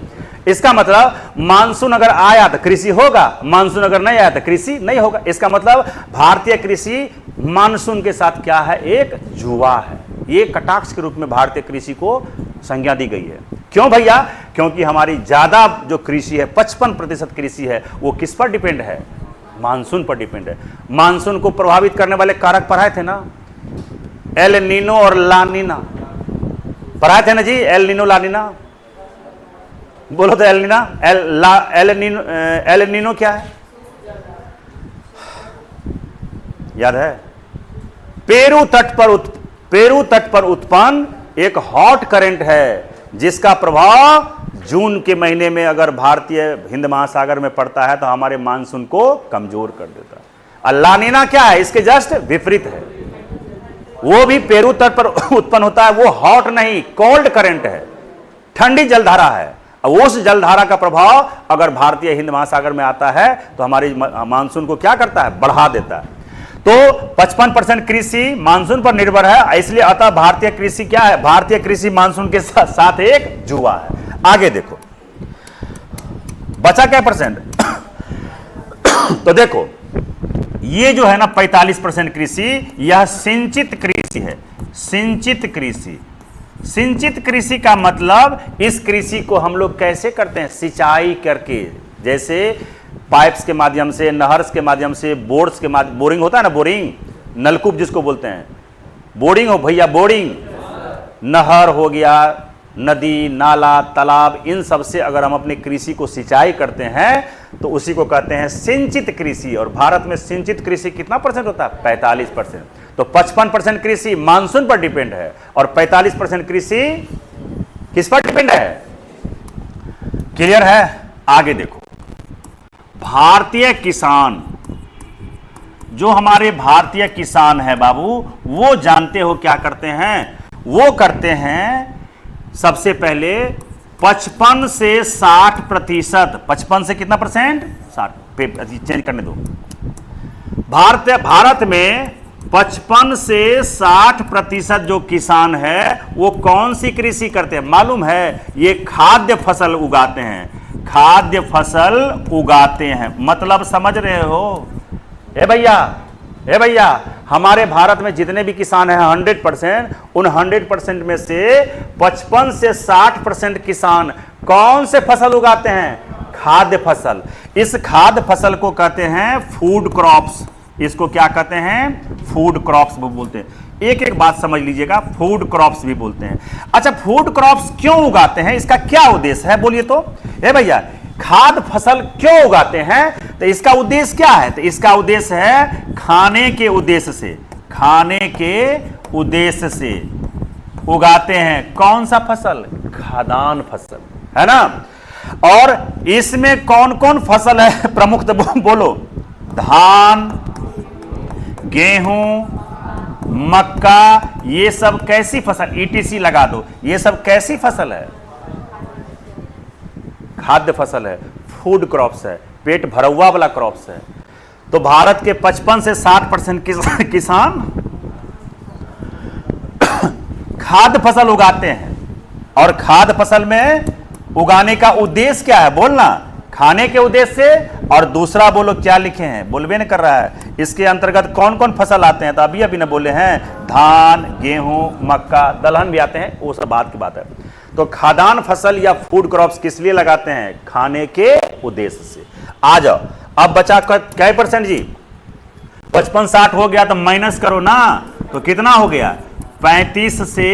इसका मतलब मानसून अगर आया तो कृषि होगा, मानसून अगर नहीं आया तो कृषि नहीं होगा। इसका मतलब भारतीय कृषि मानसून के साथ क्या है? एक जुआ है। ये कटाक्ष के रूप में भारतीय कृषि को संज्ञा दी गई है। क्यों भैया? क्योंकि हमारी ज्यादा जो कृषि है, 55% कृषि है, वो किस पर डिपेंड है? मानसून पर डिपेंड है। मानसून को प्रभावित करने वाले कारक पढ़ाए थे ना, एल नीनो और ला नीना पढ़ाए थे ना जी। एल नीनो ला नीना बोलो तो, एल नीना, एल नीनो क्या है? याद है? पेरू तट पर उत्पन्न एक हॉट करंट है, जिसका प्रभाव जून के महीने में अगर भारतीय हिंद महासागर में पड़ता है तो हमारे मानसून को कमजोर कर देता है। और ला नीना क्या है? इसके जस्ट विपरीत है। वो भी पेरू तट पर उत्पन्न होता है, वो हॉट नहीं, कोल्ड करंट है, ठंडी जलधारा है। उस जलधारा का प्रभाव अगर भारतीय हिंद महासागर में आता है तो हमारी मानसून को क्या करता है? बढ़ा देता है। तो 55% कृषि मानसून पर निर्भर है, इसलिए अतः भारतीय कृषि क्या है? भारतीय कृषि मानसून के साथ एक जुआ है। आगे देखो, बचा क्या परसेंट? तो देखो, ये जो है ना 45% कृषि, यह सिंचित कृषि है। सिंचित कृषि, सिंचित कृषि का मतलब इस कृषि को हम लोग कैसे करते हैं, सिंचाई करके, जैसे पाइप्स के माध्यम से, नहर्स के माध्यम से, बोर्ड्स के माध्यम, बोरिंग होता है ना, बोरिंग, नलकूप जिसको बोलते हैं, बोरिंग हो भैया, बोरिंग, नहर हो गया, नदी, नाला, तालाब, इन सब से अगर हम अपनी कृषि को सिंचाई करते हैं तो उसी को कहते हैं सिंचित कृषि। और भारत में सिंचित कृषि कितना परसेंट होता है, 45%। तो 55% कृषि मानसून पर डिपेंड है और 45% कृषि किस पर डिपेंड है। क्लियर है? आगे देखो, भारतीय किसान, जो हमारे भारतीय किसान है बाबू, वो जानते हो क्या करते हैं, वो करते हैं सबसे पहले 55 से 60%, 55 से कितना परसेंट, 60, चेंज करने दो, भारत में 55 से 60% जो किसान है वो कौन सी कृषि करते हैं मालूम है, ये खाद्य फसल उगाते हैं, खाद्य फसल उगाते हैं। मतलब समझ रहे हो? ए भैया, हमारे भारत में जितने भी किसान हैं 100%, उन 100% में से 55 से 60% किसान कौन से फसल उगाते हैं, खाद्य फसल। इस खाद्य फसल को कहते हैं फूड क्रॉप्स। इसको क्या कहते हैं, फूड क्रॉप्स बोलते हैं। एक एक बात समझ लीजिएगा, फूड क्रॉप्स भी बोलते हैं। अच्छा, फूड क्रॉप्स क्यों उगाते हैं, इसका क्या उद्देश्य है बोलिए तो। ए भैया, खाद्य फसल क्यों उगाते हैं, तो इसका उद्देश्य क्या है, तो इसका उद्देश्य है खाने के उद्देश्य से, खाने के उद्देश्य से उगाते हैं। कौन सा फसल, खाद्यान्न फसल, है ना। और इसमें कौन कौन फसल है प्रमुख, तो बोलो, धान, गेहूं, मक्का, ये सब कैसी फसल, ईटीसी लगा दो, ये सब कैसी फसल है, खाद्य फसल है, फूड क्रॉप्स है, पेट भरवा वाला क्रॉप्स है। तो भारत के 55 से 60% किसान खाद्य फसल उगाते हैं। और खाद्य फसल में उगाने का उद्देश्य क्या है, बोलना, खाने के उद्देश्य से। और दूसरा बोलो क्या लिखे हैं, बोलबे नहीं कर रहा है। इसके अंतर्गत कौन कौन फसल आते हैं, तो अभी न बोले हैं, धान, गेहूं, मक्का, दलहन भी आते हैं, वो सब बात की बात है। तो खाद्यान्न फसल या फूड क्रॉप्स किस लिए लगाते हैं, खाने के उद्देश्य से। आ जाओ, अब बचा क्या परसेंट जी, 55-60 हो गया तो माइनस करो ना, तो कितना हो गया, 35 से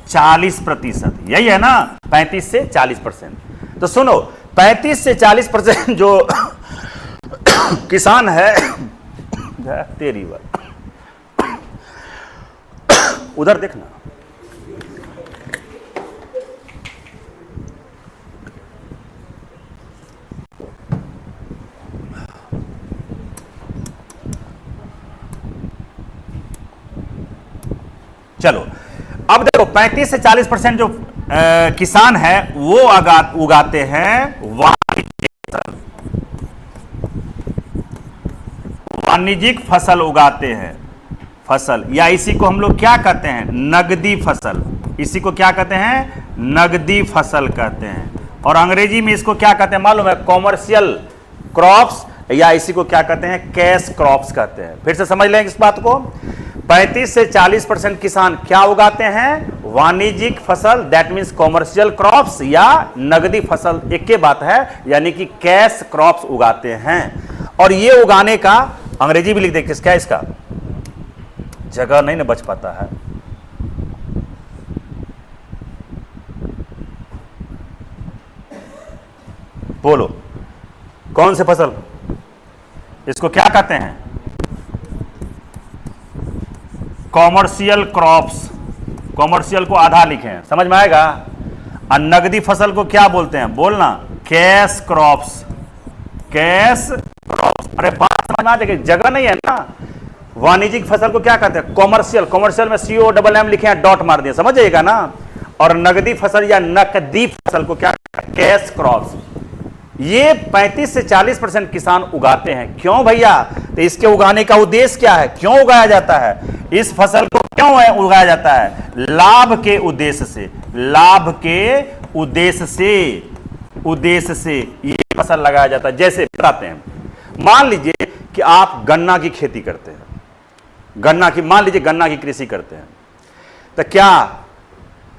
40%, यही है ना, 35 से 40%। तो सुनो, 35 से 40% जो किसान है, तेरी बात, उधर देखना, चलो अब देखो, 35 से 40% जो किसान है वो उगाते हैं वाणिज्यिक फसल उगाते हैं, फसल, या इसी को हम लोग क्या कहते हैं, नगदी फसल। इसी को क्या कहते हैं, नगदी फसल कहते हैं। और अंग्रेजी में इसको क्या कहते हैं मालूम है, कॉमर्शियल क्रॉप्स, या इसी को क्या कहते हैं, कैश क्रॉप्स कहते हैं। फिर से समझ लेंगे इस बात को। 35 से 40% किसान क्या उगाते हैं, वाणिज्यिक फसल, दैट मीन्स कॉमर्शियल क्रॉप्स, या नगदी फसल, एक ही बात है, यानी कि कैश क्रॉप्स उगाते हैं। और ये उगाने का अंग्रेजी भी लिख दे, किसका, इसका जगह नहीं ना बच पाता है। बोलो कौन से फसल, इसको क्या कहते हैं, कॉमर्शियल क्रॉप्स। कॉमर्शियल को आधा लिखे हैं, समझ में आएगा। और नगदी फसल को क्या बोलते हैं, बोलना, कैश क्रॉप्स, कैश क्रॉप्स। अरे बात समझ में आ जाएगी, जगह नहीं है ना। वाणिज्यिक फसल को क्या कहते हैं, कॉमर्शियल, कॉमर्शियल में COMM लिखे हैं, डॉट मार दिया, समझ जाइएगा ना। और नगदी फसल या नकदी फसल को क्या कहते हैं, कैश क्रॉप्स। ये 35 से 40% किसान उगाते हैं। क्यों भैया, तो इसके उगाने का उद्देश्य क्या है, क्यों उगाया जाता है, इस फसल को क्यों उगाया जाता है, लाभ के उद्देश्य से, लाभ के उद्देश्य से ये फसल लगाया जाता है। जैसे बताते हैं, मान लीजिए कि आप गन्ना की खेती करते हैं, मान लीजिए गन्ना की कृषि करते हैं, तो क्या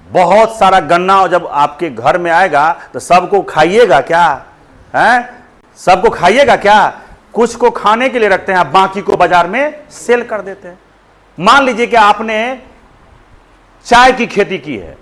बहुत सारा गन्ना जब आपके घर में आएगा तो सबको खाइएगा क्या? हैं? सबको खाइएगा क्या? कुछ को खाने के लिए रखते हैं, बाकी को बाजार में सेल कर देते हैं। मान लीजिए कि आपने चाय की खेती की है,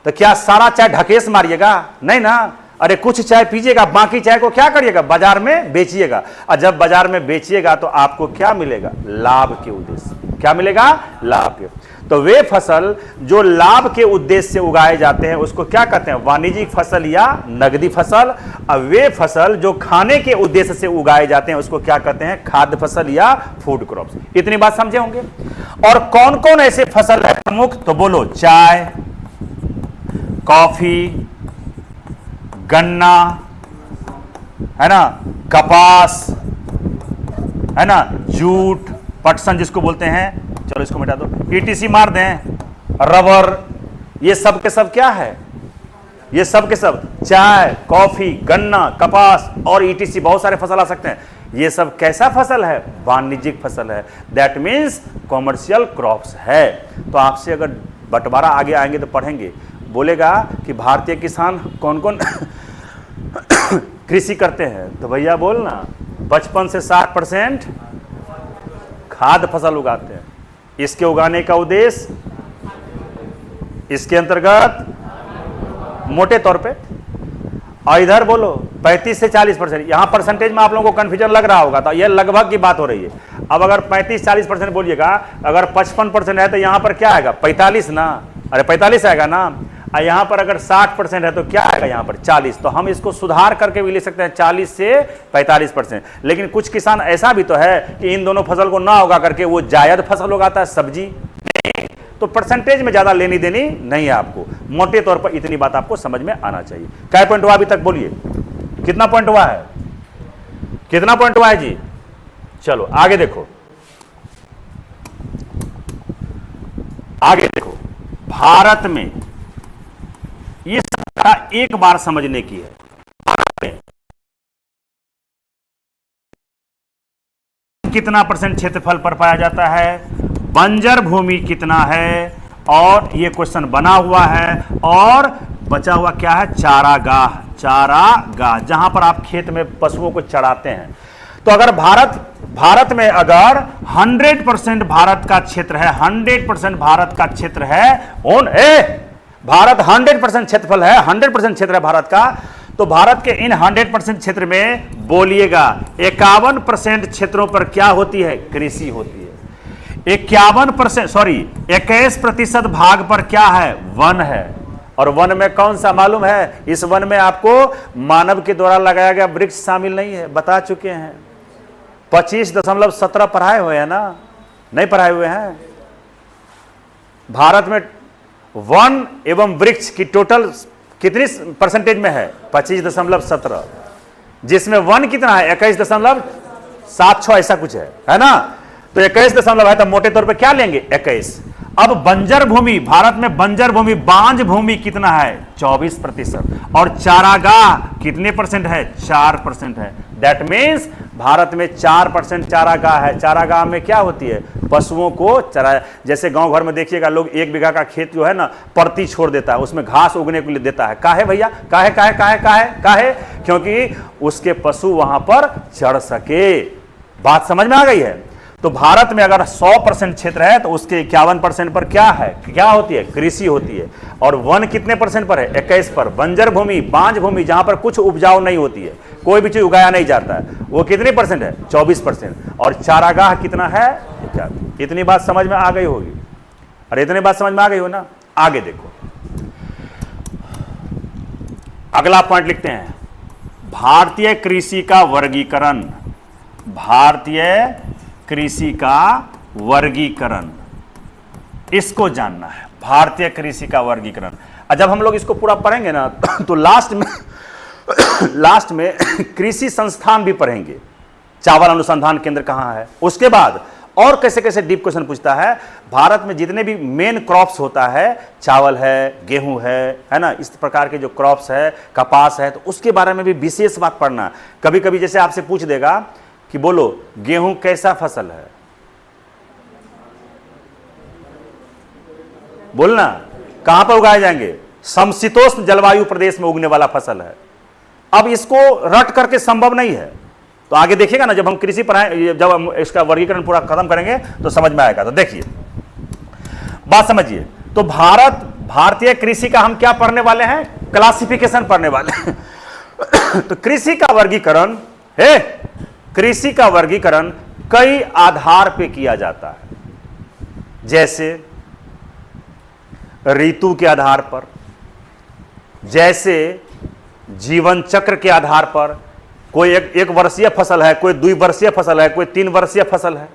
तो क्या सारा चाय ढकेस मारिएगा? नहीं ना। अरे कुछ चाय पीजिएगा, बाकी चाय को क्या करिएगा? बाजार में बेचिएगा। और जब बाजार में बेचिएगा तो आपको क्या मिलेगा? लाभ के उद्देश्य। क्या मिलेगा? लाभ के। तो वे फसल जो लाभ के उद्देश्य से उगाए जाते हैं उसको क्या कहते हैं? वाणिज्यिक फसल या नगदी फसल। और वे फसल जो खाने के उद्देश्य से उगाए जाते हैं उसको क्या कहते हैं? खाद्य फसल या फूड क्रॉप्स। इतनी बात समझे होंगे। और कौन कौन ऐसे फसल है प्रमुख? तो बोलो, चाय, कॉफी, गन्ना, है ना, कपास, है ना, जूट, पटसन जिसको बोलते हैं, चलो इसको मिटा दो, ईटीसी मार दें, रबर, ये सब के सब क्या है? ये सब के सब चाय, कॉफी, गन्ना, कपास और ईटीसी, बहुत सारे फसल आ सकते हैं। ये सब कैसा फसल है? वाणिज्यिक फसल है। दैट मीन्स कॉमर्शियल क्रॉप्स है। तो आपसे अगर बंटवारा आगे आएंगे तो पढ़ेंगे, बोलेगा कि भारतीय किसान कौन कौन कृषि करते हैं, तो भैया बोलना 55 से 60% खाद्य फसल उगाते हैं। इसके उगाने का उद्देश्य, इसके अंतर्गत मोटे तौर पे, और इधर बोलो 35 से 40%। यहां परसेंटेज में आप लोगों को कंफ्यूजन लग रहा होगा, तो यह लगभग की बात हो रही है। अब अगर 35-40% बोलिएगा, अगर 55% है तो यहां पर क्या आएगा? 45 ना। अरे 45 आएगा ना। और यहां पर अगर 60% है तो क्या आएगा? यहां पर 40। तो हम इसको सुधार करके भी ले सकते हैं 40 से 45%। लेकिन कुछ किसान ऐसा भी तो है कि इन दोनों फसल को ना उगा करके वो जायद फसल उगाता है, सब्जी। तो परसेंटेज में ज्यादा लेनी देनी नहीं है आपको। मोटे तौर पर इतनी बात आपको समझ में आना चाहिए। क्या पॉइंट हुआ अभी तक? बोलिए कितना पॉइंट हुआ है? कितना पॉइंट हुआ है जी? चलो आगे देखो, आगे देखो। भारत में ये सब एक बार समझने की है। कितना परसेंट क्षेत्रफल पर पाया जाता है? बंजर भूमि कितना है? और ये क्वेश्चन बना हुआ है। और बचा हुआ क्या है? चारागाह। चारागाह, जहां पर आप खेत में पशुओं को चराते हैं। तो अगर भारत में अगर 100% भारत का क्षेत्र है, 100% भारत का क्षेत्र है, भारत 100% क्षेत्रफल है, 100% क्षेत्र है भारत का। तो भारत के इन 100% क्षेत्र में बोलिएगा 51% क्षेत्रों पर क्या होती है? कृषि होती है। 21% भाग पर क्या है? वन है। और वन में कौन सा मालूम है? इस वन में आपको मानव के द्वारा लगाया गया वृक्ष शामिल नहीं है, बता चुके हैं। 25.17 पढ़ाए हुए हैं ना? नहीं पढ़ाए हुए हैं? भारत में वन एवं वृक्ष की टोटल कितनी परसेंटेज में है? 25.17, जिसमें वन कितना है? 21.76 ऐसा कुछ है ना? तो 21 है, तो मोटे तौर पे क्या लेंगे? 21। अब बंजर भूमि, भारत में बंजर भूमि, बांझ भूमि कितना है? 24%। और चारागाह कितने परसेंट है? 4% है। दैट मीन्स भारत में 4% चारागाह है। चारागाह में क्या होती है? पशुओं को चराया। जैसे गांव घर में देखिएगा लोग 1 बीघा का खेत जो है ना परती छोड़ देता है, उसमें घास उगने के लिए देता है। काहे भैया? काहे? क्योंकि उसके पशु वहां पर चढ़ सके। बात समझ में आ गई है? तो भारत में अगर 100% क्षेत्र है तो उसके 51% पर क्या है? क्या होती है? कृषि होती है। और वन कितने परसेंट पर है? 21 पर। बंजर भूमि, बांझ भूमि, जहां पर कुछ उपजाऊ नहीं होती है, कोई भी चीज उगाया नहीं जाता है, वो कितने परसेंट है? 24%। और चारागाह कितना है? इतनी बात समझ में आ गई होगी। अरे इतनी बात समझ में आ गई हो ना? आगे देखो, अगला पॉइंट लिखते हैं, भारतीय कृषि का वर्गीकरण। भारतीय कृषि का वर्गीकरण, इसको जानना है। भारतीय कृषि का वर्गीकरण। और जब हम लोग इसको पूरा पढ़ेंगे ना तो लास्ट में कृषि संस्थान भी पढ़ेंगे। चावल अनुसंधान केंद्र कहां है, उसके बाद और कैसे कैसे डीप क्वेश्चन पूछता है। भारत में जितने भी मेन क्रॉप्स होता है, चावल है, गेहूं है ना, इस प्रकार के जो क्रॉप्स है, कपास है, तो उसके बारे में भी विशेष बात पढ़ना। कभी कभी जैसे आपसे पूछ देगा कि बोलो गेहूं कैसा फसल है, बोलना कहां पर उगाए जाएंगे? समशीतोष्ण जलवायु प्रदेश में उगने वाला फसल है। अब इसको रट करके संभव नहीं है, तो आगे देखिएगा ना, जब हम कृषि पढ़ाएं, जब हम इसका वर्गीकरण पूरा खत्म करेंगे तो समझ में आएगा। तो देखिए, बात समझिए। तो भारतीय कृषि का हम क्या पढ़ने वाले हैं? क्लासिफिकेशन पढ़ने वाले हैं। तो कृषि का वर्गीकरण है, कृषि का वर्गीकरण कई आधार पे किया जाता है, जैसे ऋतु के आधार पर, जैसे जीवन चक्र के आधार पर। कोई एक वर्षीय फसल है, कोई 2 वर्षीय फसल है, कोई 3 वर्षीय फसल है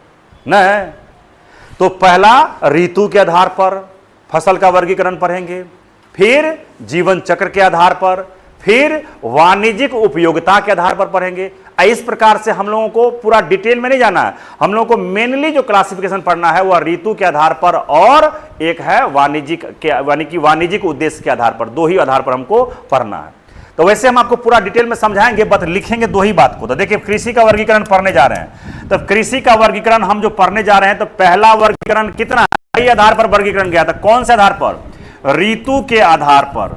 न। तो पहला ऋतु के आधार पर फसल का वर्गीकरण पढ़ेंगे, फिर जीवन चक्र के आधार पर, फिर वाणिज्यिक उपयोगिता के आधार पर पढ़ेंगे। इस प्रकार से हम लोगों को पूरा डिटेल में नहीं जाना है, हम लोगों को मेनली जो क्लासिफिकेशन पढ़ना है वह ऋतु के आधार पर और एक है वाणिज्यिक के, यानी कि वाणिज्यिक उद्देश्य के आधार पर। 2 ही आधार पर हमको पढ़ना है। तो वैसे हम आपको पूरा डिटेल में समझाएंगे, बस लिखेंगे 2 ही बात को। तो देखिए, कृषि का वर्गीकरण पढ़ने जा रहे हैं। तो कृषि का वर्गीकरण हम जो पढ़ने जा रहे हैं, तो पहला वर्गीकरण कितना कई आधार पर वर्गीकरण किया था। कौन से आधार पर? ऋतु के आधार पर।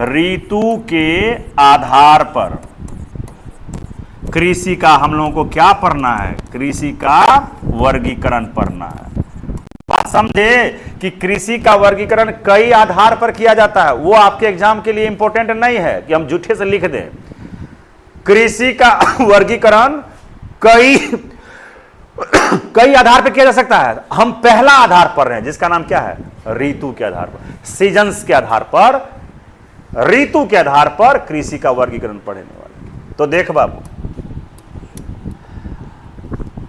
ऋतु के आधार पर कृषि का हम लोगों को क्या पढ़ना है? कृषि का वर्गीकरण पढ़ना है। बात समझे कि कृषि का वर्गीकरण कई आधार पर किया जाता है। वो आपके एग्जाम के लिए इंपॉर्टेंट नहीं है कि हम झूठे से लिख दें। कृषि का वर्गीकरण कई आधार पर किया जा सकता है। हम पहला आधार पढ़ रहे हैं जिसका नाम क्या है? ऋतु के आधार पर, सीजन्स के आधार पर, ऋतु के आधार पर कृषि का वर्गीकरण पढ़ने वाले। तो देख बाबू,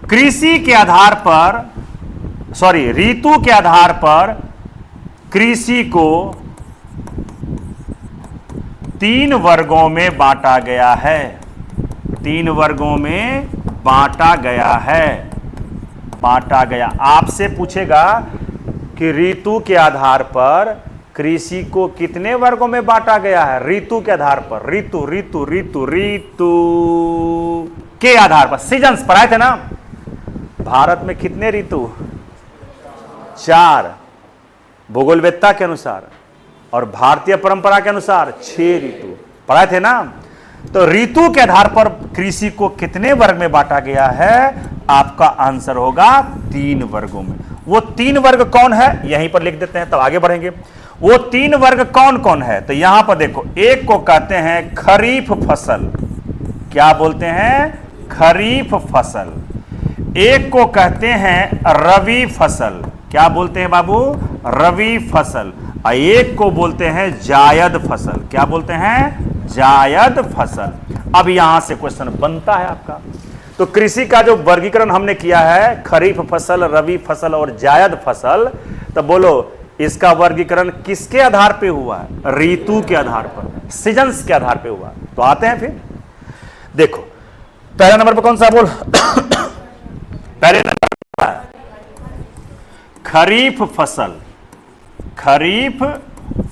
कृषि के आधार पर, सॉरी, ऋतु के आधार पर कृषि को 3 वर्गों में बांटा गया है। 3 वर्गों में बांटा गया है, बांटा गया। आपसे पूछेगा कि ऋतु के आधार पर कृषि को कितने वर्गों में बांटा गया है? ऋतु के आधार पर, ऋतु ऋतु ऋतु ऋतु के आधार पर। सीजन्स पढ़ाए थे ना। भारत में कितने ऋतु? 4, भूगोलवेत्ता के अनुसार, और भारतीय परंपरा के अनुसार 6 ऋतु पढ़ाए थे ना। तो ऋतु के आधार पर कृषि को कितने वर्ग में बांटा गया है? आपका आंसर होगा 3 वर्गों में। वो 3 वर्ग कौन है? यहीं पर लिख देते हैं, तब आगे बढ़ेंगे। वो 3 वर्ग कौन कौन है? तो यहां पर देखो, एक को कहते हैं खरीफ फसल। क्या बोलते हैं? खरीफ फसल। एक को कहते हैं रबी फसल। क्या बोलते हैं बाबू? रबी फसल। और एक को बोलते हैं जायद फसल। क्या बोलते हैं? जायद फसल। अब यहां से क्वेश्चन बनता है आपका। तो कृषि का जो वर्गीकरण हमने किया है, खरीफ फसल, रबी फसल और जायद फसल, तो बोलो इसका वर्गीकरण किसके आधार पे हुआ है? ऋतु के आधार पर, सीजन्स के आधार पे हुआ। तो आते हैं फिर, देखो पहला नंबर पर कौन सा बोल? पहले नंबर पर खरीफ फसल। खरीफ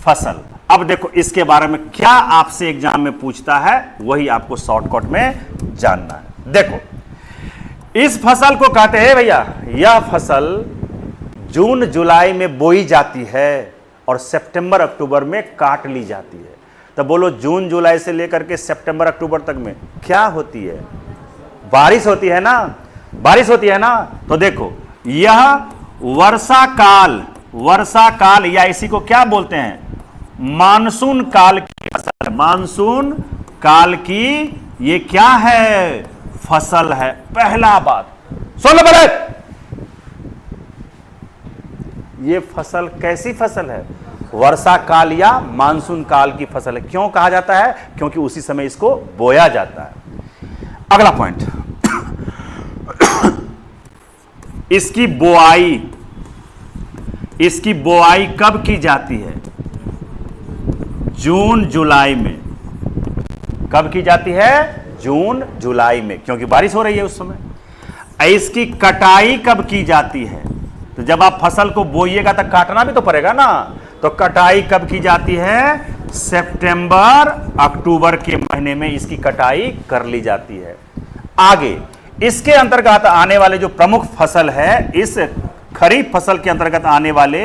फसल। अब देखो इसके बारे में क्या आपसे एग्जाम में पूछता है, वही आपको शॉर्टकट में जानना है। देखो, इस फसल को कहते हैं भैया, यह फसल जून जुलाई में बोई जाती है और सितंबर अक्टूबर में काट ली जाती है। तो बोलो, जून जुलाई से लेकर के सितंबर अक्टूबर तक में क्या होती है? बारिश होती है ना, बारिश होती है ना। तो देखो, यह वर्षा काल, वर्षा काल या इसी को क्या बोलते हैं? मानसून काल की फसल। मानसून काल की ये क्या है? फसल है। पहला बात सुन लो पहले, ये फसल कैसी फसल है? वर्षा काल या मानसून काल की फसल है। क्यों कहा जाता है? क्योंकि उसी समय इसको बोया जाता है। अगला पॉइंट, इसकी बोआई, इसकी बोआई कब की जाती है? जून जुलाई में। कब की जाती है? जून जुलाई में, क्योंकि बारिश हो रही है उस समय। इसकी कटाई कब की जाती है? तो जब आप फसल को बोइएगा तो काटना भी तो पड़ेगा ना। तो कटाई कब की जाती है? सितंबर अक्टूबर के महीने में इसकी कटाई कर ली जाती है। आगे इसके अंतर्गत आने वाले जो प्रमुख फसल है इस खरीफ फसल के अंतर्गत आने वाले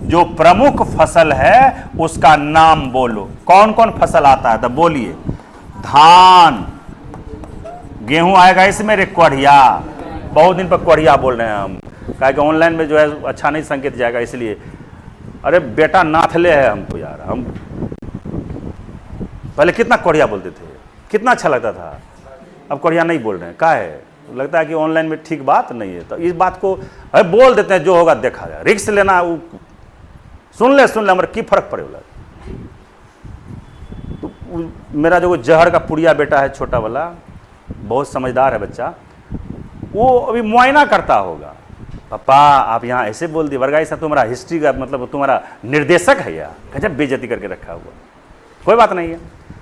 जो प्रमुख फसल है उसका नाम बोलो। कौन कौन फसल आता है तो बोलिए। धान, गेहूं आएगा इसमें, रे कोढ़िया, बहुत दिन पर कोढ़िया बोल रहे हैं हम, कहा कि ऑनलाइन में जो है अच्छा नहीं संकेत जाएगा इसलिए। अरे बेटा नाथले है हमको यार, हम पहले कितना कोढ़िया बोलते थे, कितना अच्छा लगता था, अब कोढ़िया नहीं बोल रहे हैं। क्या है, लगता है कि ऑनलाइन में ठीक बात नहीं है, तो इस बात को अरे बोल देते हैं, जो होगा देखा जाए, रिक्स लेना, सुन ले हमारे की फर्क पड़ेगा। तो मेरा जो जहर का पुड़िया बेटा है छोटा वाला, बहुत समझदार है बच्चा, वो अभी मुआयना करता होगा, पापा आप यहाँ ऐसे बोल दिए, वर्गा ऐसा तुम्हारा हिस्ट्री का मतलब तुम्हारा निर्देशक है या गजब बेइज्जती करके रखा हुआ। कोई बात नहीं है,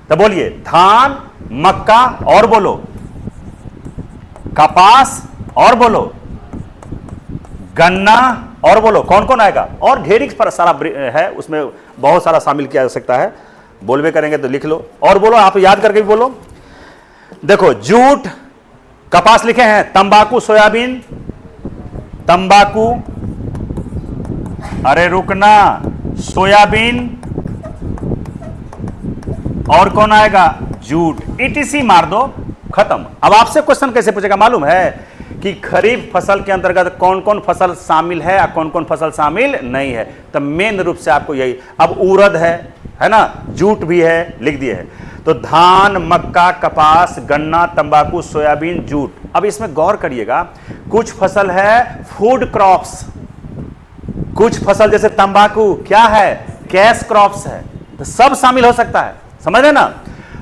तो बोलिए धान, मक्का और बोलो, कपास और बोलो, गन्ना और बोलो, कौन कौन आएगा, और ढेरी सारा है, उसमें बहुत सारा शामिल किया जा सकता है, बोलवे करेंगे तो लिख लो और बोलो, आप याद करके भी बोलो। देखो जूट, कपास लिखे हैं, तंबाकू, सोयाबीन, तंबाकू, अरे रुकना, सोयाबीन और कौन आएगा, जूट, ईटीसी मार दो, खत्म। अब आपसे क्वेश्चन कैसे पूछेगा मालूम है कि खरीफ फसल के अंतर्गत कौन कौन फसल शामिल है और कौन कौन फसल शामिल नहीं है, तो मेन रूप से आपको यही। अब उड़द है ना, जूट भी है, लिख दिए है। तो धान, मक्का, कपास, गन्ना, तंबाकू, सोयाबीन, जूट। अब इसमें गौर करिएगा, कुछ फसल है फूड क्रॉप्स, कुछ फसल जैसे तंबाकू क्या है, कैश क्रॉप्स है, तो सब शामिल हो सकता है, समझ रहे ना।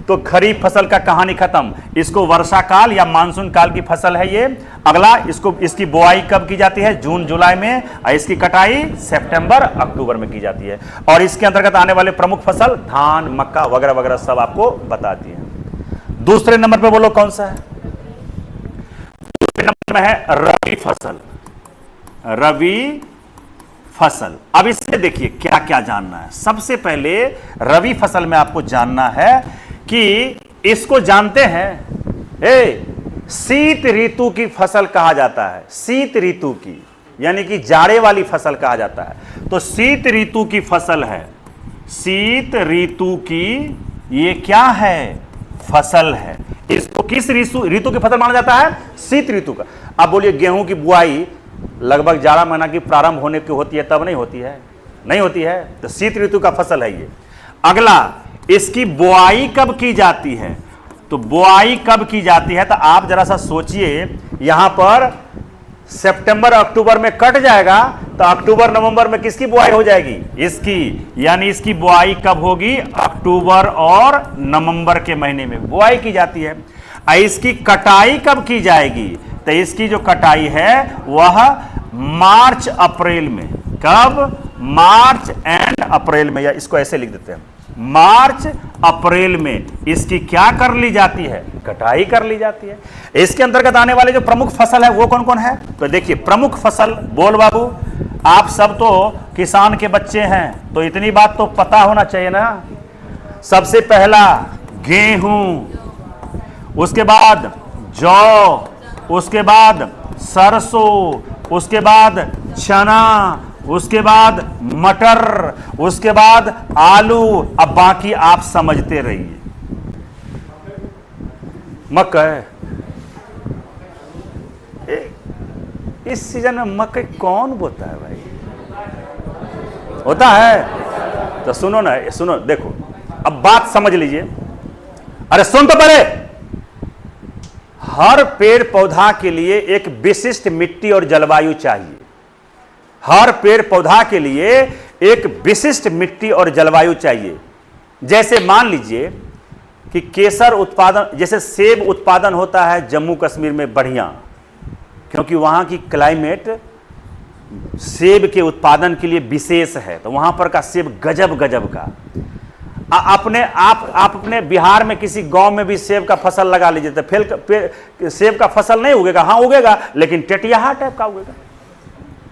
तो खरीफ फसल का कहानी खत्म। इसको वर्षा काल या मानसून काल की फसल है ये। अगला, इसकी बुआई कब की जाती है, जून जुलाई में, और इसकी कटाई सितंबर अक्टूबर में की जाती है। और इसके अंतर्गत आने वाले प्रमुख फसल धान, मक्का वगैरह वगैरह सब आपको बताती है। दूसरे नंबर पे बोलो कौन सा है, दूसरे नंबर में है रबी फसल। रबी फसल, अब इससे देखिए क्या क्या जानना है। सबसे पहले रबी फसल में आपको जानना है कि इसको जानते हैं, शीत ऋतु की फसल कहा जाता है, शीत ऋतु की, यानी कि जाड़े वाली फसल कहा जाता है। तो शीत ऋतु की फसल है, शीत ऋतु की ये क्या है, फसल है। इसको किस ऋतु की फसल माना जाता है, शीत ऋतु का। अब बोलिए गेहूं की बुआई लगभग 11 महीना की प्रारंभ होने की होती है, तब नहीं होती है, नहीं होती है, तो शीत ऋतु का फसल है ये। अगला, इसकी बुआई कब की जाती है, तो बुआई कब की जाती है, तो आप जरा सा सोचिए, यहां पर सितंबर अक्टूबर में कट जाएगा, तो अक्टूबर नवंबर में किसकी बुआई हो जाएगी, इसकी, यानी इसकी बुआई कब होगी, अक्टूबर और नवंबर के महीने में बुआई की जाती है। इसकी कटाई कब की जाएगी, तो इसकी जो कटाई है वह मार्च अप्रैल में। कब, मार्च एंड अप्रैल में, या इसको ऐसे लिख देते हैं, मार्च अप्रैल में इसकी क्या कर ली जाती है, कटाई कर ली जाती है। इसके अंतर्गत आने वाले जो प्रमुख फसल है वो कौन कौन है, तो देखिए प्रमुख फसल, बोल बाबू, आप सब तो किसान के बच्चे हैं, तो इतनी बात तो पता होना चाहिए ना। सबसे पहला गेहूं, उसके बाद जौ, उसके बाद सरसों, उसके बाद चना, उसके बाद मटर, उसके बाद आलू। अब बाकी आप समझते रहिए। मकई, इस सीजन में मकई कौन बोता है भाई, होता है? तो सुनो ना, सुनो, देखो अब बात समझ लीजिए। अरे सुन तो पहले, हर पेड़ पौधा के लिए एक विशिष्ट मिट्टी और जलवायु चाहिए। हर पेड़ पौधा के लिए एक विशिष्ट मिट्टी और जलवायु चाहिए। जैसे मान लीजिए कि केसर उत्पादन, जैसे सेब उत्पादन होता है जम्मू कश्मीर में बढ़िया, क्योंकि वहां की क्लाइमेट सेब के उत्पादन के लिए विशेष है, तो वहां पर का सेब गजब गजब का। आप अपने बिहार में किसी गांव में भी सेब का फसल लगा लीजिए, तो फिर सेब का फसल नहीं उगेगा, हाँ उगेगा, लेकिन टेटियाहा टाइप का उगेगा,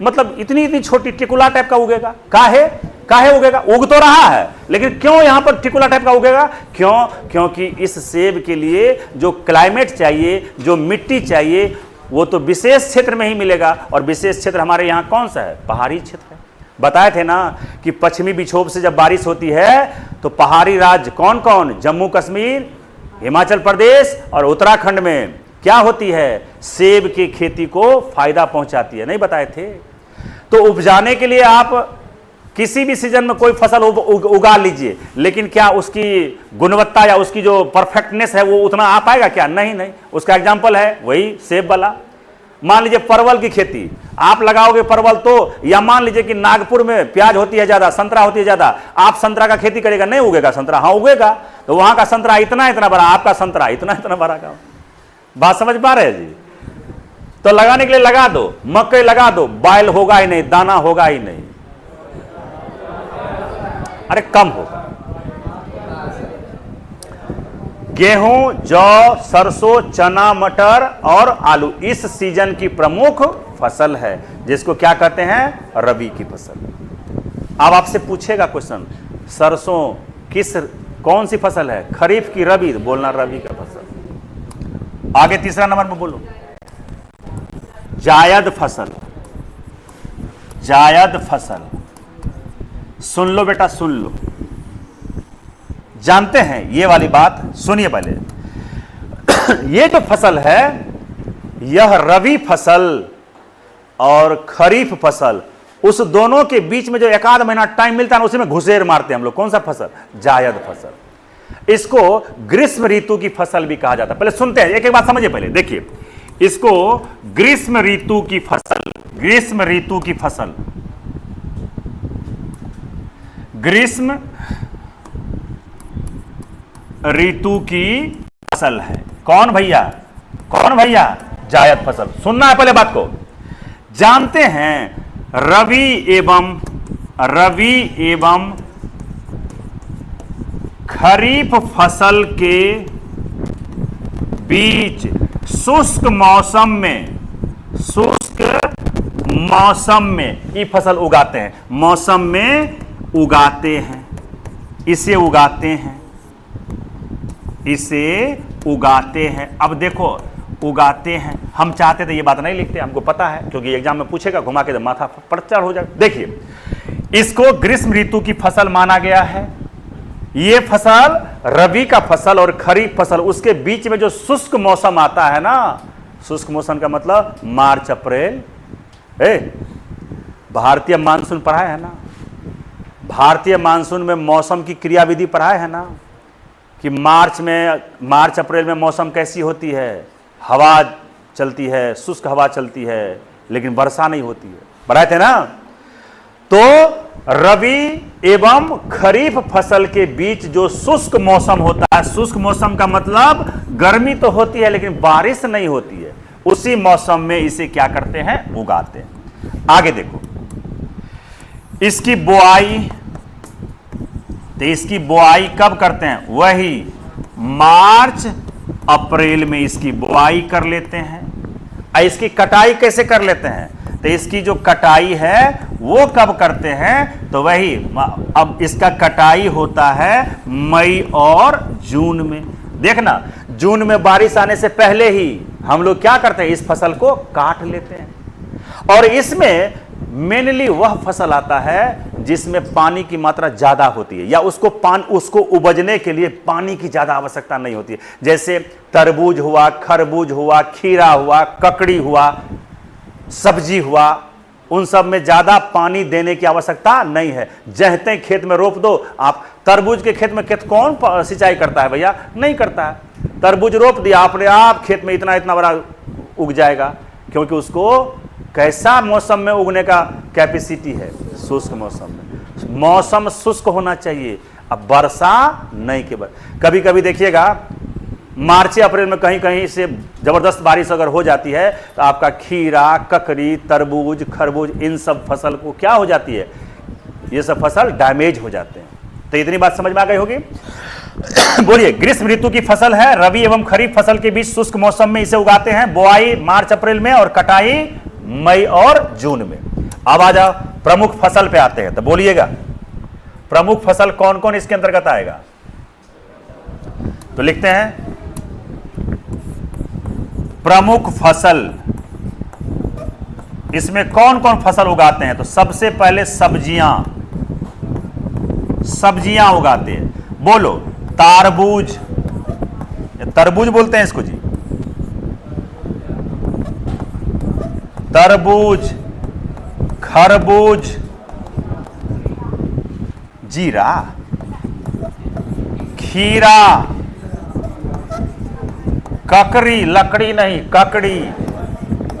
मतलब इतनी इतनी छोटी टिकुला टाइप का उगेगा। काहे उगेगा, उग तो रहा है, लेकिन क्यों यहां पर टिकुला टाइप का उगेगा, क्यों, क्योंकि इस सेब के लिए जो क्लाइमेट चाहिए, जो मिट्टी चाहिए, वो तो विशेष क्षेत्र में ही मिलेगा, और विशेष क्षेत्र हमारे यहाँ कौन सा है? पहाड़ी क्षेत्र है। बताए थे ना कि पश्चिमी विक्षोभ से जब बारिश होती है तो पहाड़ी राज्य कौन कौन? जम्मू कश्मीर, हिमाचल प्रदेश और उत्तराखंड में क्या होती है? सेब की खेती को फायदा पहुंचाती है। नहीं बताए थे? तो उपजाने के लिए आप किसी भी सीजन में कोई फसल उगा लीजिए, लेकिन क्या उसकी गुणवत्ता या उसकी जो परफेक्टनेस है वो उतना आ पाएगा क्या? नहीं नहीं। उसका एग्जाम्पल है वही सेब वाला। मान लीजिए परवल की खेती आप लगाओगे परवल, तो या मान लीजिए कि नागपुर में प्याज होती है ज्यादा, संतरा होती है ज्यादा, आप संतरा का खेती करेगा, नहीं उगेगा संतरा? हाँ उगेगा। तो वहां का संतरा इतना इतना बड़ा, आपका संतरा इतना इतना बड़ा का। बात समझ पा रहे हैं जी? तो लगाने के लिए लगा दो, मकई लगा दो, बाइल होगा ही नहीं, दाना होगा ही नहीं, अरे कम होगा। गेहूं, जौ, सरसों, चना, मटर और आलू इस सीजन की प्रमुख फसल है, जिसको क्या कहते हैं? रबी की फसल। अब आपसे पूछेगा क्वेश्चन, सरसों कौन सी फसल है? खरीफ की, रबी? बोलना रबी का फसल। आगे तीसरा नंबर में बोलो, जायद फसल। जायद फसल, सुन लो बेटा सुन लो, जानते हैं ये वाली बात? सुनिए पहले। ये जो फसल है यह रबी फसल और खरीफ फसल, उस दोनों के बीच में जो एक आध महीना टाइम मिलता है ना, उसी में घुसेर मारते हैं हम लोग। कौन सा फसल? जायद फसल। इसको ग्रीष्म ऋतु की फसल भी कहा जाता है। पहले सुनते हैं, एक एक बात समझिए पहले। देखिए, इसको ग्रीष्म ऋतु की फसल, ग्रीष्म ऋतु की फसल, ग्रीष्म ऋतु की फसल है। कौन भैया? कौन भैया? जायद फसल। सुनना है पहले बात को। जानते हैं रबी एवं खरीफ फसल के बीच शुष्क मौसम में ये फसल उगाते हैं। मौसम में उगाते हैं, इसे उगाते हैं, इसे उगाते हैं। अब देखो, उगाते हैं, हम चाहते थे ये बात नहीं लिखते, हमको पता है क्योंकि एग्जाम में पूछेगा, घुमा के माथा पड़चड़ हो जाएगा। देखिए, इसको ग्रीष्म ऋतु की फसल माना गया है। ये फसल रबी का फसल और खरीफ फसल, उसके बीच में जो शुष्क मौसम आता है ना, शुष्क मौसम का मतलब मार्च अप्रैल। भारतीय मानसून पढ़ा है ना? भारतीय मानसून में मौसम की क्रियाविधि पढ़ा है ना, कि मार्च अप्रैल में मौसम कैसी होती है? हवा चलती है, शुष्क हवा चलती है, लेकिन वर्षा नहीं होती है। पढ़ाए थे ना? तो रबी एवं खरीफ फसल के बीच जो शुष्क मौसम होता है, शुष्क मौसम का मतलब गर्मी तो होती है लेकिन बारिश नहीं होती है, उसी मौसम में इसे क्या करते हैं? उगाते हैं। आगे देखो, इसकी बुआई, तो इसकी बुआई कब करते हैं? वही मार्च अप्रैल में इसकी बुआई कर लेते हैं। इसकी कटाई कैसे कर लेते हैं? तो इसकी जो कटाई है वो कब करते हैं? तो वही, अब इसका कटाई होता है मई और जून में। देखना, जून में बारिश आने से पहले ही हम लोग क्या करते हैं? इस फसल को काट लेते हैं। और इसमें मेनली वह फसल आता है जिसमें पानी की मात्रा ज्यादा होती है, या उसको उपजने के लिए पानी की ज्यादा आवश्यकता नहीं होती है। जैसे तरबूज हुआ, खरबूज हुआ, खीरा हुआ, ककड़ी हुआ, सब्जी हुआ, उन सब में ज्यादा पानी देने की आवश्यकता नहीं है। जहते खेत में रोप दो आप। तरबूज के खेत में कौन सिंचाई करता है भैया? नहीं करता है। तरबूज रोप दिया आपने, आप खेत में इतना इतना बड़ा उग जाएगा, क्योंकि उसको कैसा मौसम में उगने का कैपेसिटी है? शुष्क मौसम में। मौसम शुष्क होना चाहिए, अब वर्षा नहीं के बाद। कभी कभी देखिएगा मार्च अप्रैल में कहीं कहीं से जबरदस्त बारिश अगर हो जाती है तो आपका खीरा, ककड़ी, तरबूज, खरबूज, इन सब फसल को क्या हो जाती है? ये सब फसल डैमेज हो जाते हैं। तो इतनी बात समझ में आ गई होगी। बोलिए, ग्रीष्म ऋतु की फसल है, रबी एवं खरीफ फसल के बीच शुष्क मौसम में इसे उगाते हैं। बुआई मार्च अप्रैल में और कटाई मई और जून में। अब आ जाओ प्रमुख फसल पे आते हैं, तो बोलिएगा प्रमुख फसल कौन कौन इसके अंतर्गत आएगा? तो लिखते हैं प्रमुख फसल इसमें कौन कौन फसल उगाते हैं? तो सबसे पहले सब्जियां उगाते हैं। बोलो, तारबूज, तरबूज बोलते हैं इसको जी, तरबूज, खरबूज, जीरा, खीरा, ककड़ी, लकड़ी नहीं ककड़ी,